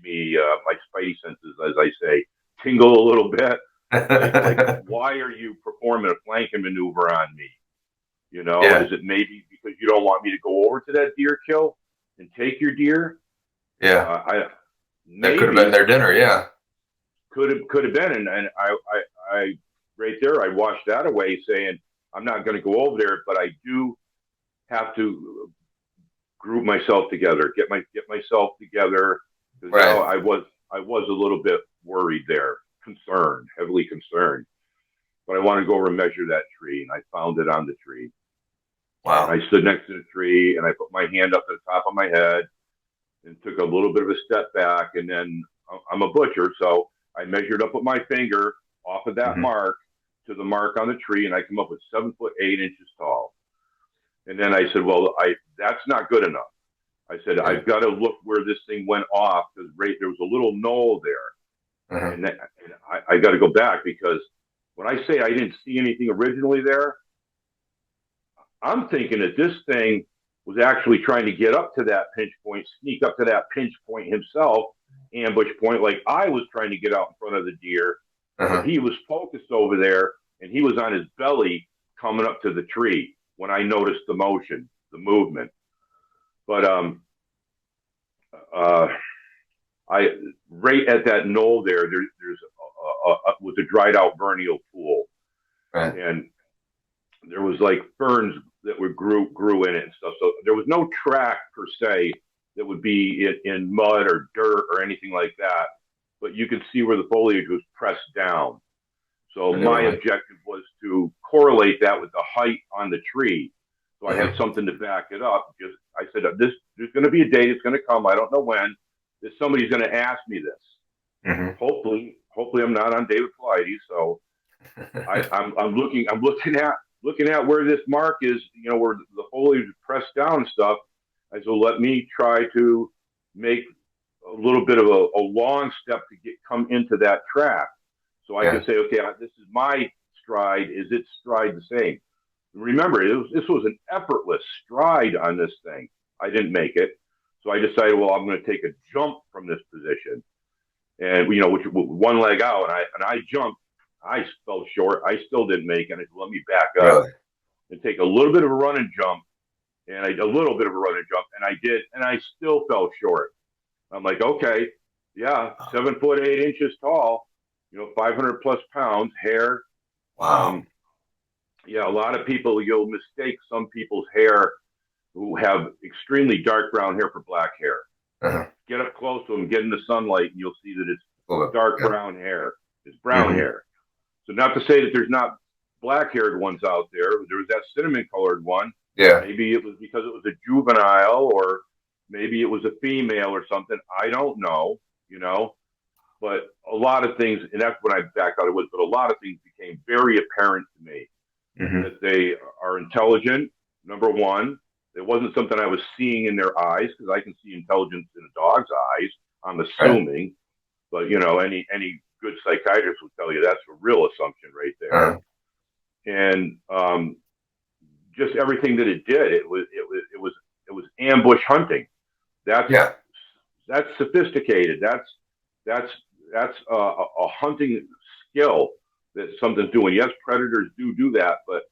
me my spidey senses, as I say, tingle a little bit. Like, why are you performing a flanking maneuver on me? You know, Yeah. is it maybe because you don't want me to go over to that deer kill and take your deer? Yeah. I That could have been maybe their dinner. Yeah. could have been, and I right there I washed that away, saying I'm not going to go over there, but I do have to group myself together, get myself together, because now Right. I was a little bit worried there, concerned, heavily concerned. But I wanted to go over and measure that tree, and I found it on the tree. And Wow. I stood next to the tree, and I put my hand up to the top of my head, and took a little bit of a step back, and then I'm a butcher, so I measured up with my finger off of that Hmm. mark to the mark on the tree, and I come up with 7 foot 8 inches tall. And then I said, well, I that's not good enough. I said, Yeah. I've got to look where this thing went off, because right there was a little knoll there, Uh-huh. and I got to go back, because when I say I didn't see anything originally there, I'm thinking that this thing was actually trying to get up to that pinch point, sneak up to that pinch point himself, ambush point, like I was trying to get out in front of the deer, but Uh-huh. he was focused over there, and he was on his belly coming up to the tree when I noticed the motion, the movement. But uh, I right at that knoll there's was a dried out vernal pool, Right. and there was like ferns that were grew in it and stuff. So there was no track per se that would be in mud or dirt or anything like that, but you could see where the foliage was pressed down. So my Really. objective was to correlate that with the height on the tree. So I had Uh-huh. something to back it up. Just I said, there's going to be a day it's going to come. I don't know when. That somebody's going to ask me this. Hmm. Hopefully I'm not on David Pilates. So I'm looking at where this mark is, where the foliage is pressed down and stuff. I said, well, let me try to make a little bit of a long step to come into that track, so I Yeah. can say, okay, this is my stride. Is its stride the same? Remember, this was an effortless stride on this thing. I didn't make it, so I decided, well, I'm going to take a jump from this position, and which one leg out, and I jumped. I fell short. I still didn't make it. I said, let me back up Really. and take a little bit of a run and jump, a little bit of a run and jump, and I did, and I still fell short. I'm like, okay, yeah, 7 foot 8 inches tall, 500 plus pounds, hair. Wow. Yeah, a lot of people, you'll mistake some people's hair who have extremely dark brown hair for black hair. Uh-huh. Get up close to them, get in the sunlight, and you'll see that it's A little bit. dark Yeah. brown hair. It's brown Hmm. hair. So not to say that there's not black haired ones out there. There was that cinnamon colored one. Yeah. Maybe it was because it was a juvenile, or maybe it was a female or something. I don't know. But a lot of things, and that's when I backed out of it, but a lot of things became very apparent to me, Hmm. that they are intelligent, number one. It wasn't something I was seeing in their eyes, because I can see intelligence in a dog's eyes, I'm Right. assuming. But, any good psychiatrist will tell you that's a real assumption right there. Uh-huh. And just everything that it did, it was ambush hunting. That's Yeah. that's sophisticated. That's a hunting skill that something's doing. Yes, predators do that, but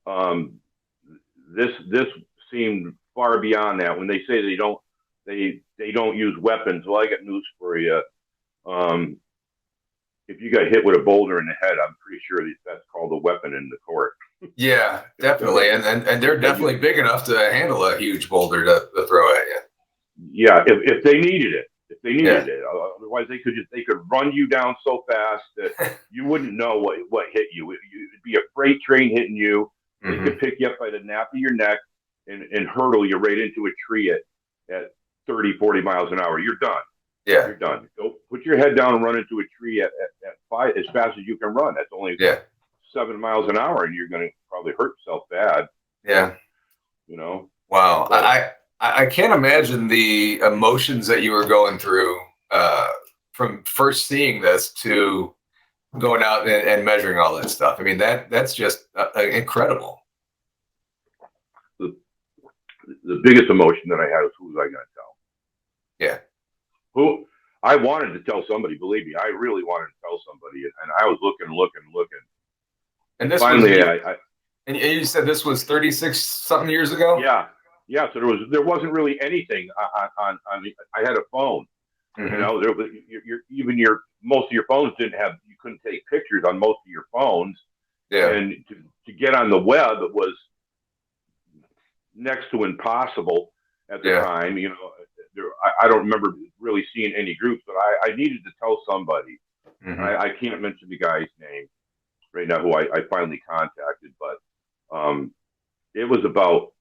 um, this seemed far beyond that. When they say they don't use weapons, well, I got news for you. Um, if you got hit with a boulder in the head, I'm pretty sure that's called a weapon in the court. Yeah, definitely. And they're If they definitely use, big enough to handle a huge boulder to throw at you. yeah, if they needed it, Yeah. otherwise they could run you down so fast that you wouldn't know what hit you. It'd be a freight train hitting you. They Hmm. could pick you up by the nape of your neck and hurdle you right into a tree at 30, 40 miles an hour. You're done. Yeah. You're done. Go put your head down and run into a tree at 5 as fast as you can run. That's only Yeah. 7 miles an hour, and you're going to probably hurt yourself bad. Yeah. You know. Wow. But I can't imagine the emotions that you were going through from first seeing this to going out and measuring all that stuff. I mean, that's just incredible. the the biggest emotion that I had was, who was I going to tell? Yeah. Who I wanted to tell somebody, believe me, I really wanted to tell somebody, and I was looking. And And this was finally, you, and you said this was 36 something years ago? yeah, yeah. So there wasn't really anything on I had a phone. You Mm-hmm. know, there was even your most of your phones didn't have. You couldn't take pictures on most of your phones, Yeah. and to get on the web, it was next to impossible at the Yeah. time. You know, I don't remember really seeing any groups, but I needed to tell somebody. Mm-hmm. I can't mention the guy's name right now who I finally contacted, but it was about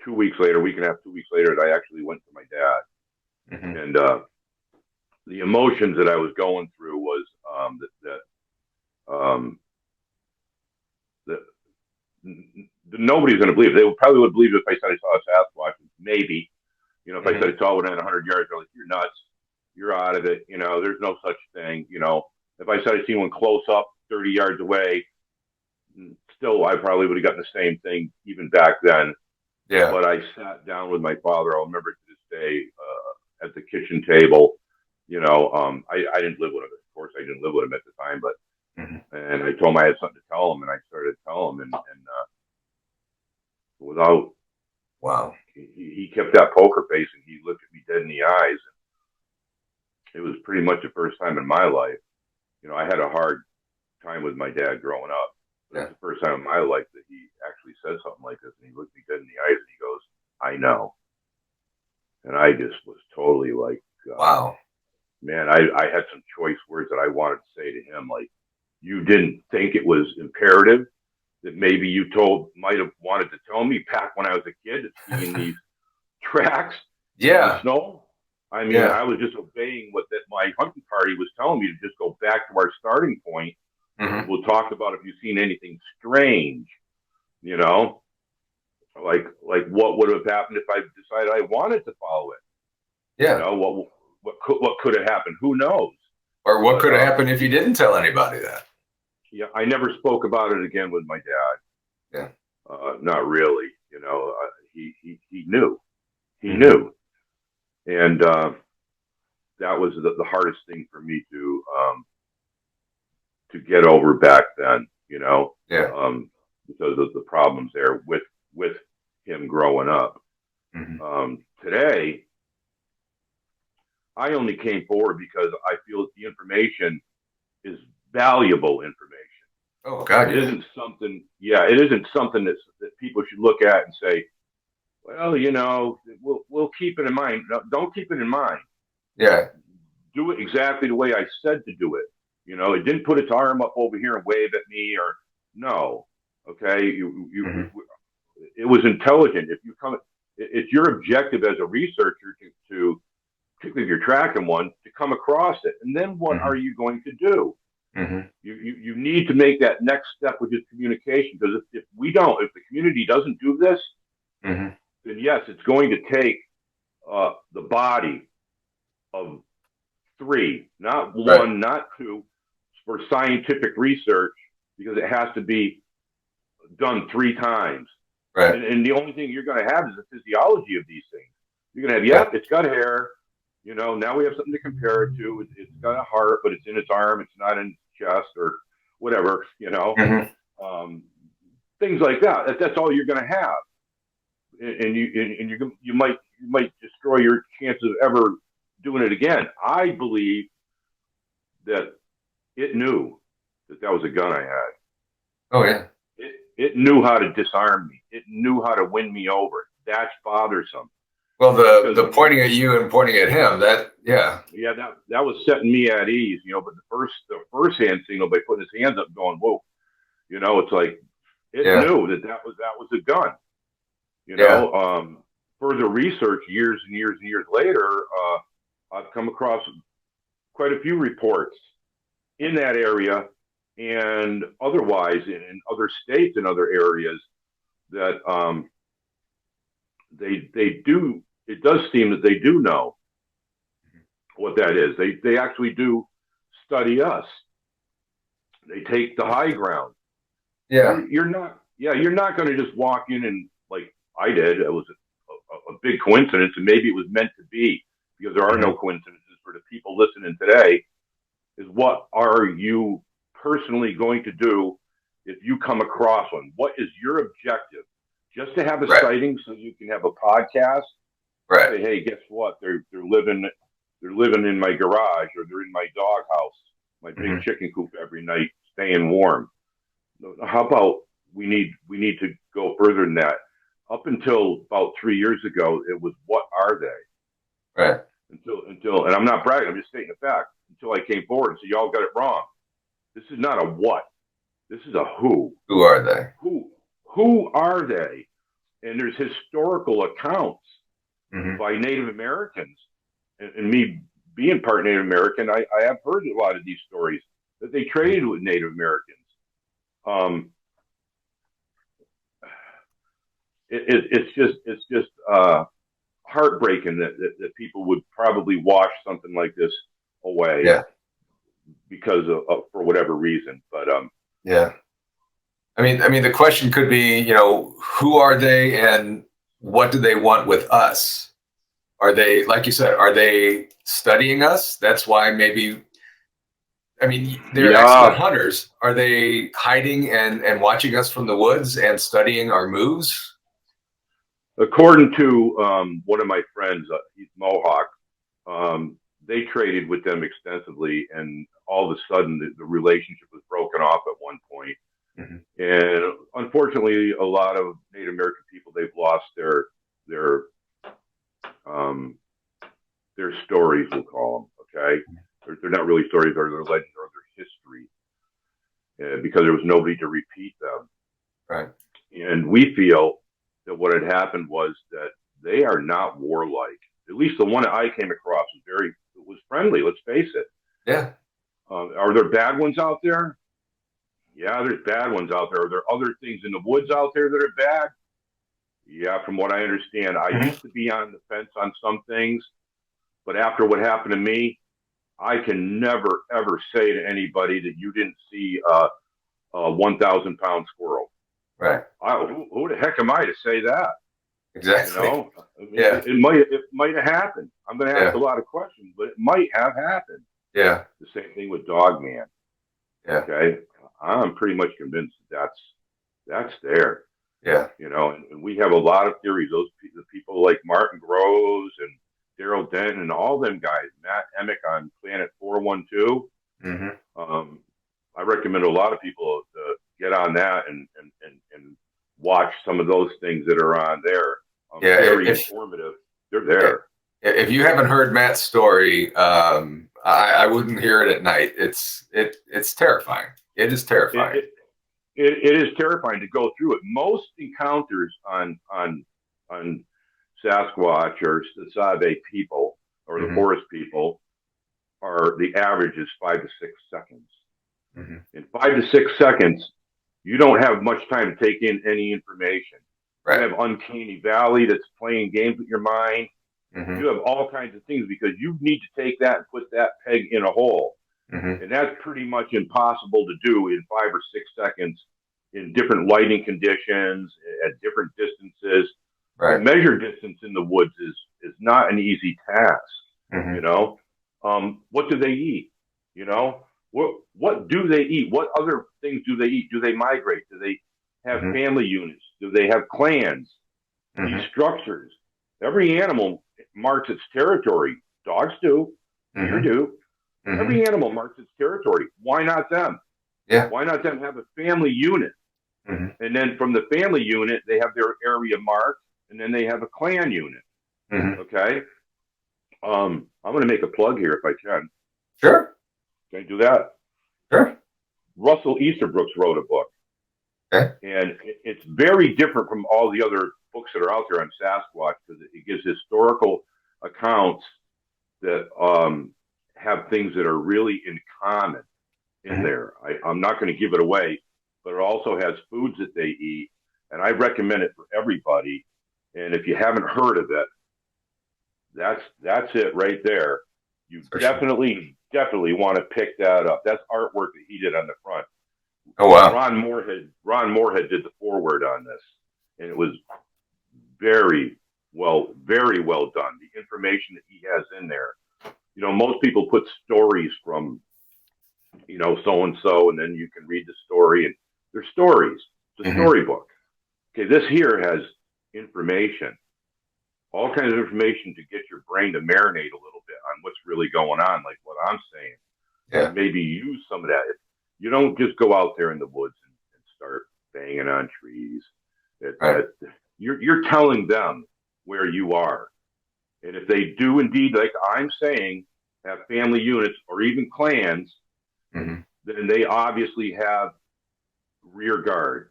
2 weeks later, week and a half, 2 weeks later, that I actually went to my dad. Mm-hmm. And the emotions that I was going through was um, that nobody's going to believe it. They probably would believe it if I said I saw a Sasquatch, maybe. You know, if I said I saw one at 100 yards, they're like, you're nuts. You're out of it. You know, there's no such thing. You know, if I said I seen one close up 30 yards away, still, I probably would have gotten the same thing even back then. Yeah. But I sat down with my father. I'll remember to this day at the kitchen table. You know, I didn't live with him. Of course, I didn't live with him at the time, but and I told him I had something to tell him, and I started to tell him, and without Wow. he kept that poker face, and he looked at me dead in the eyes. It was pretty much the first time in my life. You know, I had a hard time with my dad growing up. It's the first time in my life that he actually said something like this, and he looked me dead in the eyes, and he goes, "I know." And I just was totally like, wow. Man, I had some choice words that I wanted to say to him, like, you didn't think it was imperative that maybe you might have wanted to tell me back when I was a kid, seeing these tracks in the snow. I mean, I was just obeying what my hunting party was telling me to just go back to our starting point. Mm-hmm. We'll talk about if you've seen anything strange, you know, like what would have happened if I decided I wanted to follow it. Yeah. You know, what could have happened? Who knows? Or what could have happened if you didn't tell anybody that? Yeah, I never spoke about it again with my dad. Yeah. Not really. You know, he knew. He knew. And that was the hardest thing for me to get over back then, you know. Yeah. Because of the problems there with him growing up. Mm-hmm. Today, I only came forward because I feel that the information is valuable information. Oh God! It isn't something. Yeah, it isn't something that people should look at and say, "Well, you know, we'll keep it in mind." No, don't keep it in mind. Yeah. Do it exactly the way I said to do it. You know, it didn't put its arm up over here and wave at me, or no. Okay, it was intelligent. It's your objective as a researcher to particularly if you're tracking one, to come across it. And then what are you going to do? You need to make that next step, which is communication. Because if the community doesn't do this, then yes, it's going to take the body of 3, not 1, not 2, for scientific research, because it has to be done 3 times. Right. And the only thing you're going to have is the physiology of these things. You're going to have, it's got hair. You know, now we have something to compare it to. It's got a heart, but it's in its arm. It's not in its chest or whatever, you know. Things like that. That's all you're going to have. And you might destroy your chances of ever doing it again. I believe that it knew that was a gun I had. Oh yeah. It knew how to disarm me. It knew how to win me over. That's bothersome. Well, the pointing at you and pointing at him, that was setting me at ease, you know. But the first hand signal by putting his hands up, going, "Whoa," you know, it's like it knew that was a gun. You know, further research years and years and years later, I've come across quite a few reports in that area and otherwise in other states and other areas that they do. It does seem that they do know what that is. They actually do study us. They take the high ground. Yeah, you're not going to just walk in and, like I did. It was a big coincidence, and maybe it was meant to be, because there are no coincidences for the people listening today is, what are you personally going to do if you come across one? What is your objective? Just to have a sighting so you can have a podcast? Right. Say, hey, guess what? They're living in my garage, or they're in my doghouse, my big chicken coop every night, staying warm. How about we need to go further than that? Up until about 3 years ago, it was, what are they? Right. Until, and I'm not bragging, I'm just stating a fact. Until I came forward and said, y'all got it wrong. This is not a what. This is a who. Who are they? Who are they? And there's historical accounts by Native Americans. And me being part Native American, I have heard a lot of these stories that they traded with Native Americans. It's just heartbreaking that people would probably wash something like this away, because of for whatever reason. But yeah, I mean, the question could be, who are they and what do they want with us? Are they, like you said, are they studying us? That's why maybe. I mean, they're excellent hunters. Are they hiding and watching us from the woods and studying our moves? According to one of my friends, he's Mohawk, they traded with them extensively, and all of a sudden the relationship was broken off at one point. And unfortunately, a lot of Native American people, they've lost their stories, we'll call them. Okay, they're not really stories, or their legends, or their history, because there was nobody to repeat them. Right. And we feel that what had happened was that they are not warlike. At least the one that I came across was friendly. Let's face it. Yeah. Are there bad ones out there? Yeah, there's bad ones out there. Are there other things in the woods out there that are bad? Yeah, from what I understand. I used to be on the fence on some things, but after what happened to me, I can never, ever say to anybody that you didn't see a 1,000-pound squirrel. Right. Who the heck am I to say that? Exactly. I mean, it might have happened. I'm going to ask a lot of questions, but it might have happened. Yeah. The same thing with Dogman. Yeah. Okay. I'm pretty much convinced that's there. Yeah. And we have a lot of theories. The people like Martin Groves and Daryl Denton and all them guys, Matt Emick on Planet 412. I recommend a lot of people to get on that and watch some of those things that are on there. Very informative. They're there. If you haven't heard Matt's story, I wouldn't hear it at night. It's terrifying. It is terrifying. It is terrifying to go through it. Most encounters on Sasquatch or Sasabe people, or the forest people, are, the average is 5 to 6 seconds. In 5 to 6 seconds, you don't have much time to take in any information. Right. You have uncanny valley that's playing games with your mind. You have all kinds of things, because you need to take that and put that peg in a hole. And that's pretty much impossible to do in 5 or 6 seconds in different lighting conditions, at different distances. Right. The measured distance in the woods is not an easy task. What do they eat? What do they eat? What other things do they eat? Do they migrate? Do they have family units? Do they have clans? These structures. Every animal marks its territory. Dogs do. Deer do. Every animal marks its territory. Why not them? Yeah. Why not them have a family unit? And then from the family unit, they have their area marked, and then they have a clan unit. Okay. I'm going to make a plug here if I can. Sure. Can I do that? Sure. Russell Easterbrooks wrote a book. Okay. And it's very different from all the other books that are out there on Sasquatch, because it gives historical accounts that have things that are really in common in there. I'm not going to give it away, but it also has foods that they eat, and I recommend it for everybody. And if you haven't heard of it, that's it right there. You definitely want to pick that up. That's artwork that he did on the front. Oh wow! Ron Moorhead did the foreword on this, and it was very well done. The information that he has in there most people put stories from, so and so, and then you can read the story, and they're stories. It's a storybook. Okay, this here has information, all kinds of information to get your brain to marinate a little bit on what's really going on, like what I'm saying. Yeah. And maybe use some of that. You don't just go out there in the woods and start banging on trees. Right. You're telling them where you are. And if they do indeed, like I'm saying, have family units or even clans, then they obviously have rear guard.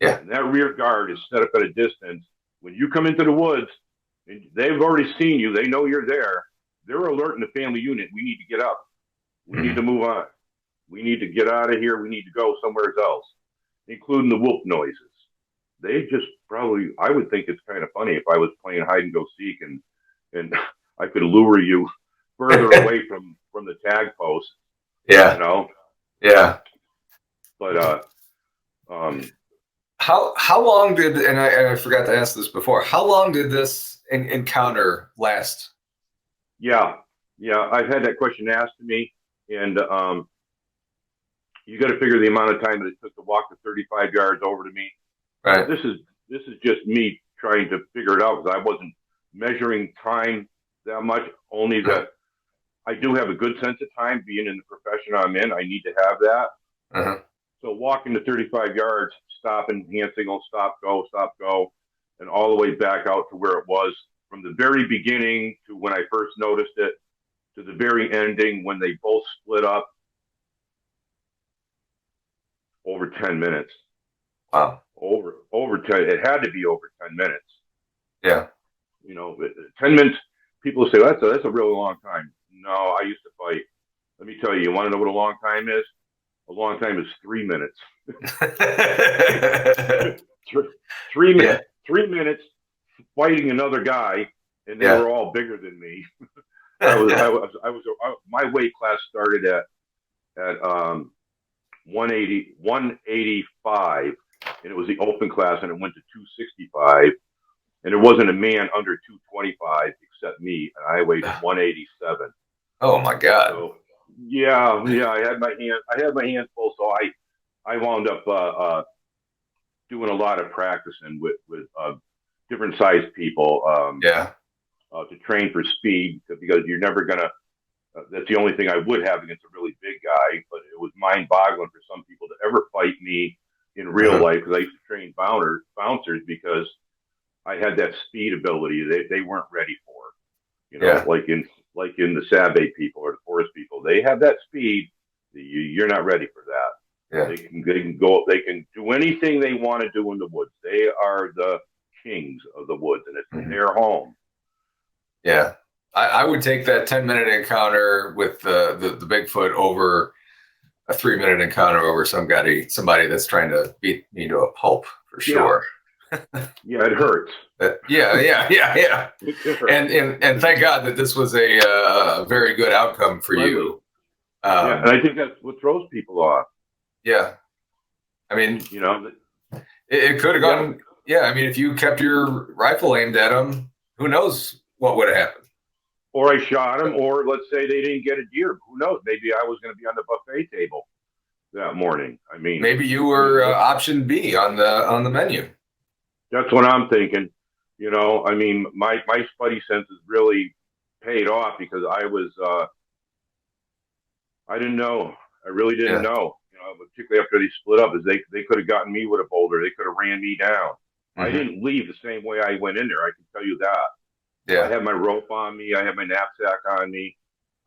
Yeah. And that rear guard is set up at a distance. When you come into the woods, and they've already seen you, they know you're there, they're alerting the family unit. We need to get up. We need to move on. We need to get out of here. We need to go somewhere else, including the whoop noises. They just probably, I would think it's kind of funny if I was playing hide and go seek and I could lure you further away from the tag post. Yeah. Yeah. But how long did, and I forgot to ask this before, how long did this encounter last? Yeah, I've had that question asked to me, and you got to figure the amount of time that it took to walk the 35 yards over to me. Right. This is just me trying to figure it out because I wasn't measuring time that much. Only that I do have a good sense of time being in the profession I'm in. I need to have that. So walking the 35 yards, stopping, hand signal, stop, go, and all the way back out to where it was from the very beginning to when I first noticed it to the very ending when they both split up, over 10 minutes. Wow. Over 10. It had to be over 10 minutes. Yeah. 10 minutes, people say, well, that's a really long time. No, I used to fight. Let me tell you, you want to know what a long time is? A long time is 3 minutes. 3 minutes. Yeah. 3 minutes fighting another guy, and they were all bigger than me. My weight class started at 185, and it was the open class, and it went to 265, and there wasn't a man under 225 except me, and I weighed 187. Oh my God. So, yeah, I had my hands full, so I wound up doing a lot of practicing with different sized people. To train for speed, because you're never gonna. That's the only thing I would have against a really big guy. But it was mind-boggling for some people to ever fight me in real life, because I used to train bouncers because I had that speed ability they weren't ready for. Like in the Sabe people or the forest people, they have that speed. You're not ready for that. Yeah. They can go. They can do anything they want to do in the woods. They are the kings of the woods, and it's their home. Yeah, I would take that 10-minute encounter with the Bigfoot over a 3-minute encounter over somebody that's trying to beat me to a pulp for sure. Yeah, it hurts. Yeah. And thank God that this was a very good outcome for you. And I think that's what throws people off. Yeah, I mean, it could have gone. Yeah, I mean, if you kept your rifle aimed at them, who knows what would have happened? Or I shot him, or let's say they didn't get a deer. Who knows? Maybe I was going to be on the buffet table that morning. I mean, maybe you were option B on the menu. That's what I'm thinking. I mean, my spidey senses really paid off, because I didn't know. I really didn't know. Particularly after they split up, is they could have gotten me with a boulder. They could have ran me down. I didn't leave the same way I went in there. I can tell you that. Yeah. I had my rope on me. I had my knapsack on me.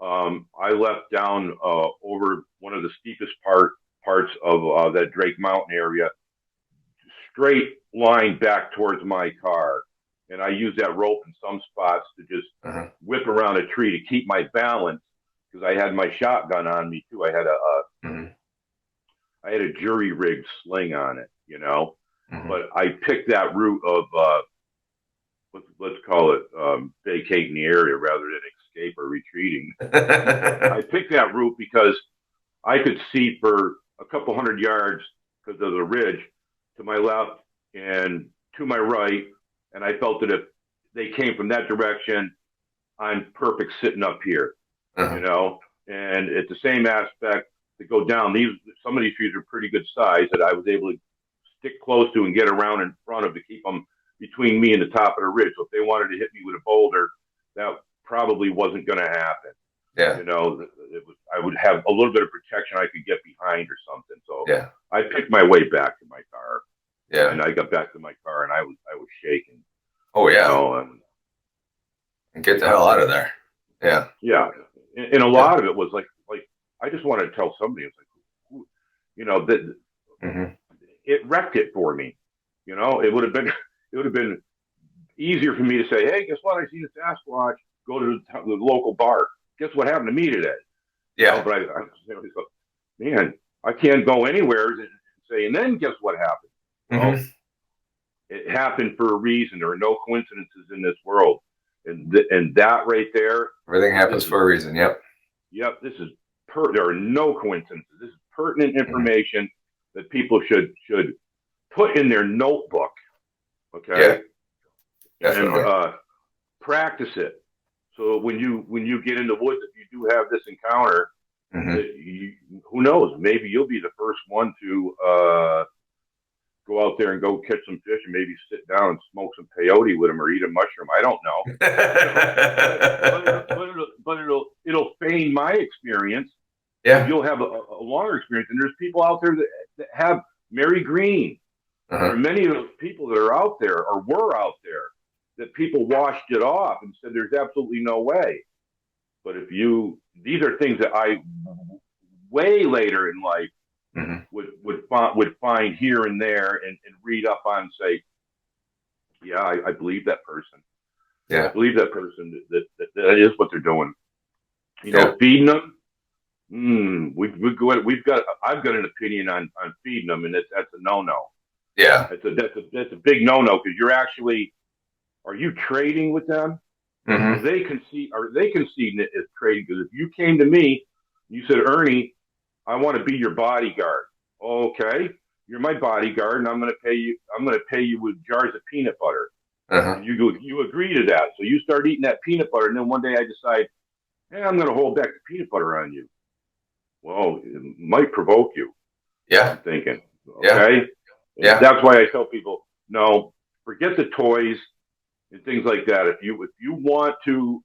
I left down over one of the steepest parts of that Drake Mountain area, straight line back towards my car. And I used that rope in some spots to just whip around a tree to keep my balance, because I had my shotgun on me too. I had a jury rigged sling on it, but I picked that route of let's call it vacating the area rather than escape or retreating. I picked that route because I could see for a couple hundred yards because of the ridge to my left and to my right, and I felt that if they came from that direction, I'm perfect sitting up here, you know. And at the same aspect, to go down, some of these trees are pretty good size that I was able to stick close to and get around in front of to keep them between me and the top of the ridge. So if they wanted to hit me with a boulder, that probably wasn't going to happen. Yeah. You know, I would have a little bit of protection I could get behind or something. So Yeah. I picked my way back to my car. Yeah. And I got back to my car and I was shaking. Oh yeah. You know, and get the hell out of there. Yeah. Yeah. And a lot of it was like I just wanted to tell somebody, it's like, you know, that it wrecked it for me. You know, it would have been easier for me to say, hey, guess what? I seen a Sasquatch. Go to the local bar. Guess what happened to me today? Yeah. You know, but I man, I can't go anywhere and say, and then guess what happened? Well, it happened for a reason. There are no coincidences in this world. And that right there. Everything happens for a reason. Yep. Yep. There are no coincidences. This is pertinent information that people should put in their notebook. Okay. Yeah. Definitely. And practice it. So when you get in the woods, if you do have this encounter, who knows? Maybe you'll be the first one to go out there and go catch some fish and maybe sit down and smoke some peyote with them or eat a mushroom. I don't know. but it'll feign my experience. Yeah. You'll have a longer experience. And there's people out there that have Mary Green. There are many of those people that are out there or were out there that people washed it off and said there's absolutely no way. But these are things that I way later in life would find here and there and read up on and say, yeah, I believe that person. Yeah, I believe that person that is what they're doing. You know, feeding them. I've got an opinion on feeding them, and that's a no-no. Yeah, that's a big no-no because are you trading with them? Are they conceding it as trading? Because if you came to me, you said, Ernie, I want to be your bodyguard. Okay, you're my bodyguard, and I'm going to pay you. I'm going to pay you with jars of peanut butter. And you agree to that. So you start eating that peanut butter, and then one day I decide, hey, I'm going to hold back the peanut butter on you. Well, it might provoke you. Yeah, I'm thinking. Okay. Yeah. That's why I tell people, no, forget the toys and things like that. If you want to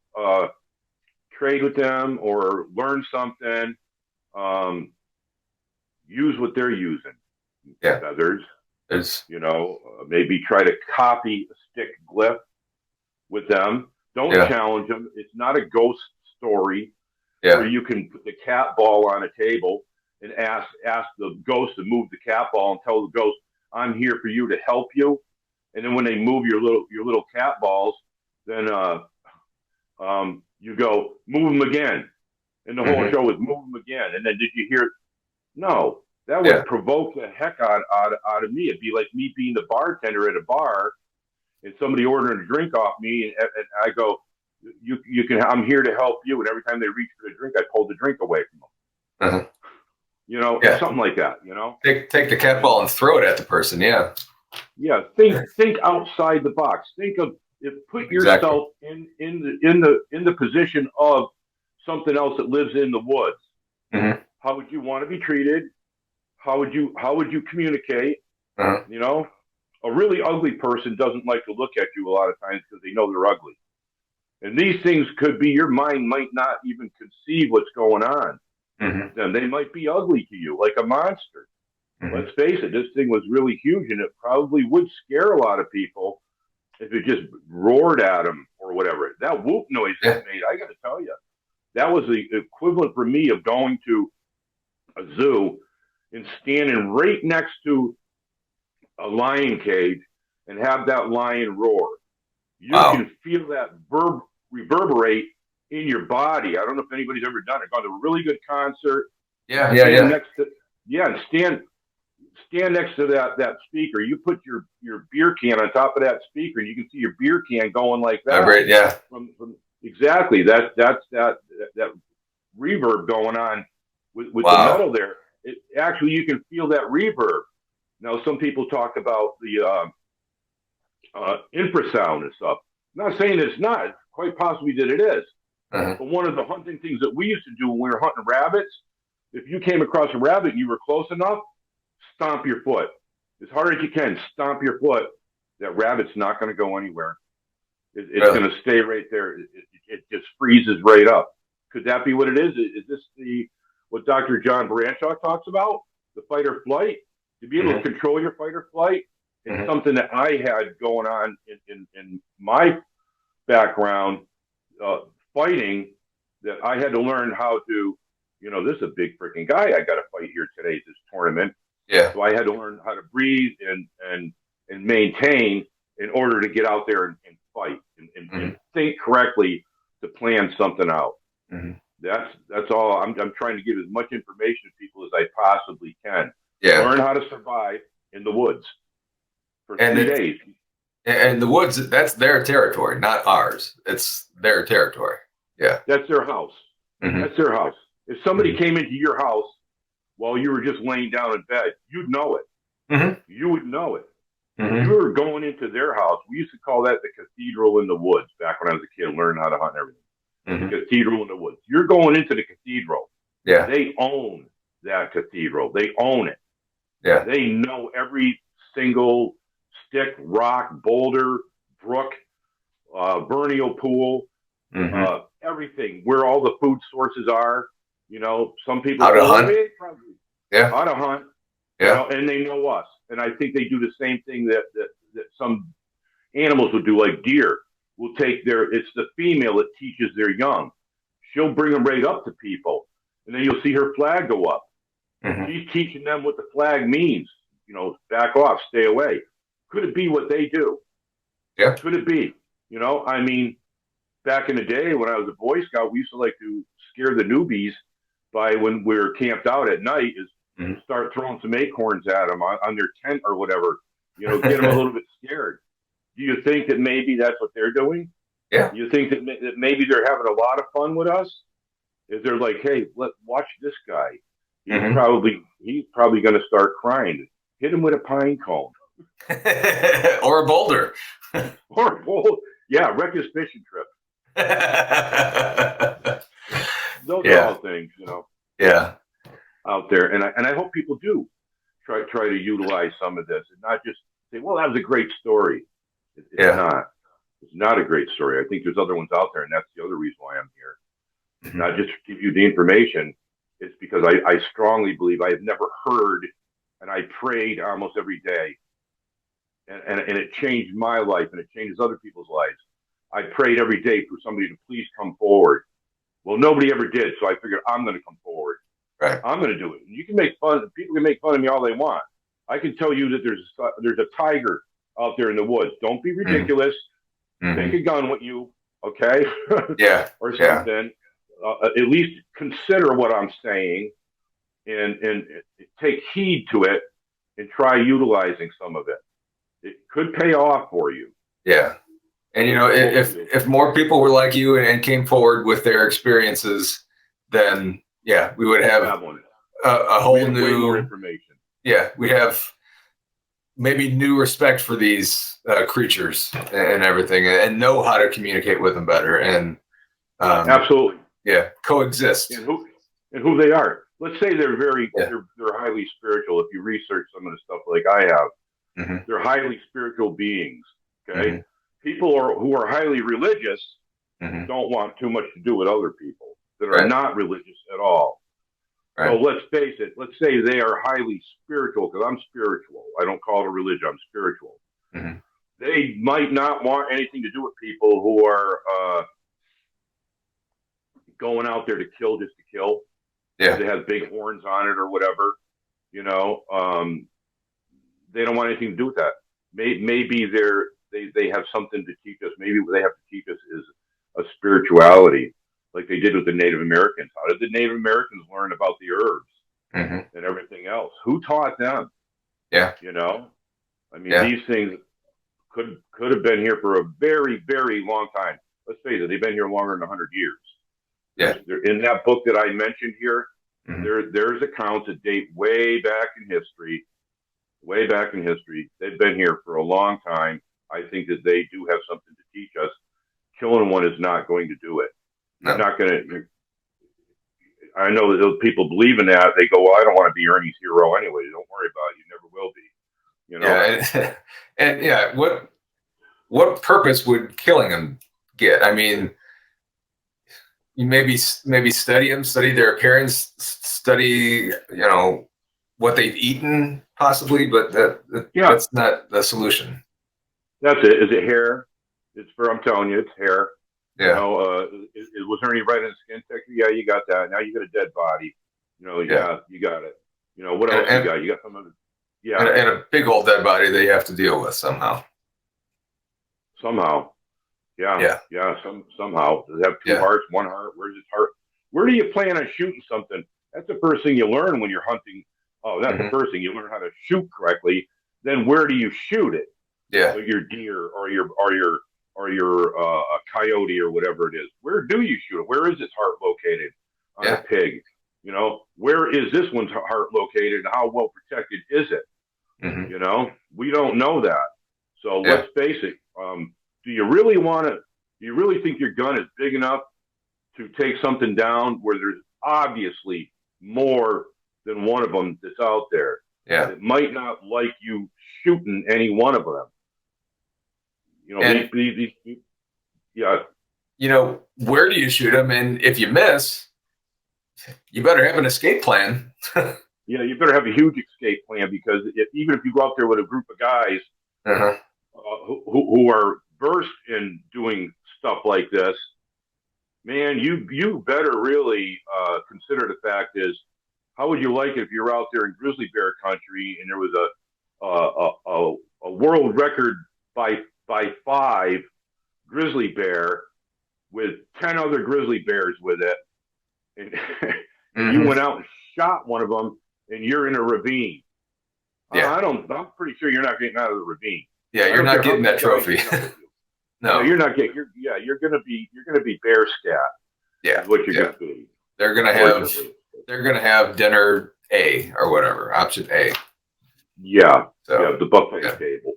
trade with them or learn something, use what they're using. Yeah. Feathers. Maybe try to copy a stick glyph with them. Don't challenge them. It's not a ghost story where you can put the cat ball on a table and ask the ghost to move the cat ball and tell the ghost, I'm here for you to help you. And then when they move your little cat balls, then you go, move them again. And the whole show is move them again. And then did you hear? No, that would provoke the heck out of me. It'd be like me being the bartender at a bar and somebody ordering a drink off me. And I go, you can, I'm here to help you. And every time they reach for the drink, I pull the drink away from them. Something like that, Take the cat ball and throw it at the person. Yeah. Yeah. Think outside the box. Put yourself in the position of something else that lives in the woods. How would you want to be treated? How would you communicate? A really ugly person doesn't like to look at you a lot of times because they know they're ugly. And these things could be, your mind might not even conceive what's going on. And they might be ugly to you, like a monster. Let's face it, this thing was really huge, and it probably would scare a lot of people if it just roared at them or whatever. That whoop noise it made, I got to tell you, that was the equivalent for me of going to a zoo and standing right next to a lion cage and have that lion roar. You can feel that reverberate in your body. I don't know if anybody's ever done it. Gone to a really good concert. And stand next to that speaker. You put your beer can on top of that speaker, and you can see your beer can going like that. From exactly that's that reverb going on with the metal there. Actually, you can feel that reverb. Now, some people talk about the infrasound and stuff. I'm not saying it's not. quite possibly that it is. Uh-huh. But one of the hunting things that we used to do when we were hunting rabbits, if you came across a rabbit and you were close enough, stomp your foot. As hard as you can, stomp your foot. That rabbit's not going to go anywhere. It's going to stay right there. It just freezes right up. Could that be what it is? Is this what Dr. John Branshaw talks about? The fight or flight? To be able to control your fight or flight? It's something that I had going on in my background, fighting, that I had to learn how to, this is a big freaking guy I got to fight here today at this tournament. Yeah. So I had to learn how to breathe and maintain in order to get out there and fight and think correctly to plan something out. That's all. I'm trying to give as much information to people as I possibly can. Yeah. Learn how to survive in the woods for 3 days. And the woods, that's their territory, not ours. It's their territory. Yeah. That's their house. That's their house. If somebody came into your house while you were just laying down in bed, you'd know it. You would know it. If you were going into their house, we used to call that the cathedral in the woods back when I was a kid, learning how to hunt and everything. The cathedral in the woods. You're going into the cathedral. Yeah. They own that cathedral. They own it. Yeah. They know every single stick, rock, boulder, brook, vernal pool, everything, where all the food sources are. Some people how to hunt. How to hunt. Yeah. And they know us. And I think they do the same thing that some animals would do, like deer. Will take it's the female that teaches their young. She'll bring them right up to people. And then you'll see her flag go up. She's teaching them what the flag means. Back off, stay away. Could it be what they do? Yeah. Could it be? Back in the day when I was a Boy Scout, we used to like to scare the newbies by, when we were camped out at night, is start throwing some acorns at them on their tent or whatever. Get them a little bit scared. Do you think that maybe that's what they're doing? Yeah. You think that maybe they're having a lot of fun with us? Is they're like, hey, watch this guy. He's probably going to start crying. Hit him with a pine cone. Or a boulder. Or a boulder. Yeah, wreck his fishing trip. Those are all things, Yeah. out there. And I hope people do try to utilize some of this and not just say, well, that was a great story. It's not. It's not a great story. I think there's other ones out there, and that's the other reason why I'm here. Not just to give you the information. It's because I strongly believe I have never heard, and I prayed almost every day, and it changed my life, and it changes other people's lives. I prayed every day for somebody to please come forward. Well, nobody ever did, so I figured I'm going to come forward. Right. I'm going to do it. And you can make fun. People can make fun of me all they want. I can tell you that there's a tiger out there in the woods. Don't be ridiculous. Take a gun with you, okay? Yeah. Or something. At least consider what I'm saying, and take heed to it, and try utilizing some of it. It could pay off for you. Yeah. And if more people were like you and came forward with their experiences, then we would have a whole new, way more information. Yeah, we have maybe new respect for these creatures and everything, and know how to communicate with them better, and absolutely, coexist. And who they are. Let's say they're they're highly spiritual. If you research some of the stuff like I have, they're highly spiritual beings. Okay, people who are highly religious don't want too much to do with other people that are not religious at all. Right. So let's face it. Let's say they are highly spiritual, because I'm spiritual. I don't call it a religion. I'm spiritual. They might not want anything to do with people who are going out there to kill just to kill. Yeah. They have big horns on it or whatever. They don't want anything to do with that. Maybe they have something to teach us. Maybe what they have to teach us is a spirituality, like they did with the Native Americans. How did the Native Americans learn about the herbs and everything else? Who taught them? Yeah. I mean, these things could have been here for a very, very long time. Let's face it, they've been here longer than 100 years. Yeah. In that book that I mentioned here, there's accounts that date way back in history. Way back in history. They've been here for a long time. I think that they do have something to teach us. killing one is not going to do it. You're No. not going to. I know that those people believe in that. They go, well, I don't want to be Ernie's hero anyway. Don't worry about it. You never will be. You know? Yeah, and yeah, what purpose would killing them get? I mean, you maybe study them, study their appearance, study what they've eaten, possibly, but that's not the solution. That's it. Is it hair? I'm telling you, it's hair. Yeah. You know, was Ernie right in the skin tech? Yeah, you got that. Now you got a dead body. You know, yeah, you got it. You know, what else you got? You got some of it. Yeah. And a big old dead body that you have to deal with somehow. Somehow. Yeah. Somehow. Does it have two hearts, one heart? Where's his heart? Where do you plan on shooting something? That's the first thing you learn when you're hunting. Oh, that's the first thing you learn how to shoot correctly. Then where do you shoot it? Yeah. So your deer or your coyote or whatever it is. Where do you shoot it? Where is its heart located on a pig? You know, where is this one's heart located? How well protected is it? Mm-hmm. You know, we don't know that. So let's face it. Do you really think your gun is big enough to take something down where there's obviously more than one of them that's out there? Yeah. It might not like you shooting any one of them. You know, You know, where do you shoot them? And if you miss, you better have an escape plan. Yeah, you better have a huge escape plan, because even if you go out there with a group of guys who are versed in doing stuff like this, man, you better really consider the fact is, how would you like it if you're out there in grizzly bear country and there was a world record by 5 grizzly bear with 10 other grizzly bears with it, and you went out and shot one of them, and you're in a ravine. Yeah. I'm pretty sure you're not getting out of the ravine. Yeah, you're not getting that trophy. No, you're not getting. You're gonna be bear scat. Yeah, is what you're gonna be. They're gonna have dinner A or whatever, option A. Yeah, so, the buffet table.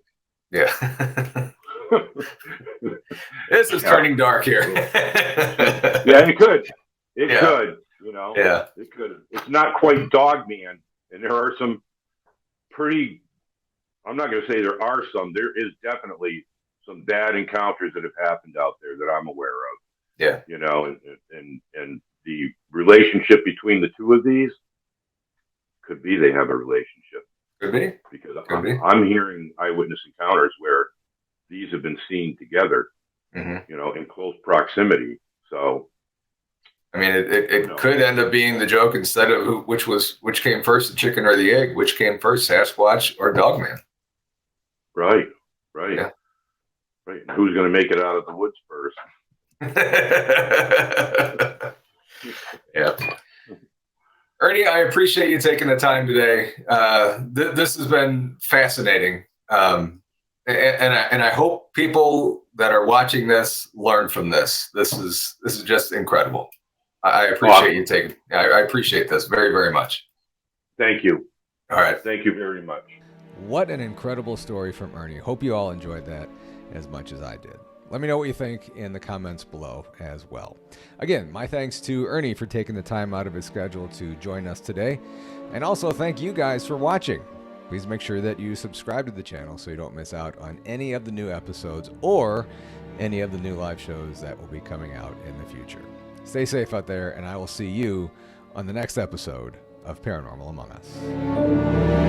Yeah. This is turning dark here. Yeah, it could. It could. You know. Yeah. It could. It's not quite Dog Man, and there are some pretty. I'm not going to say there are some. There is definitely some bad encounters that have happened out there that I'm aware of. Yeah. You know, and the relationship between the two of these could be they have a relationship. Could be. Because I'm hearing eyewitness encounters where these have been seen together, you know, in close proximity. So, I mean, it could end up being the joke instead of which came first, the chicken or the egg, which came first, Sasquatch or Dogman. Right. Yeah. Right. And who's going to make it out of the woods first? Yeah. Ernie, I appreciate you taking the time today. This has been fascinating. And I hope people that are watching this learn from this. This is just incredible. I appreciate you taking. I appreciate this very, very much. Thank you. All right. Thank you very much. What an incredible story from Ernie. Hope you all enjoyed that as much as I did. Let me know what you think in the comments below as well. Again, my thanks to Ernie for taking the time out of his schedule to join us today. And also thank you guys for watching. Please make sure that you subscribe to the channel so you don't miss out on any of the new episodes or any of the new live shows that will be coming out in the future. Stay safe out there, and I will see you on the next episode of Paranormal Among Us.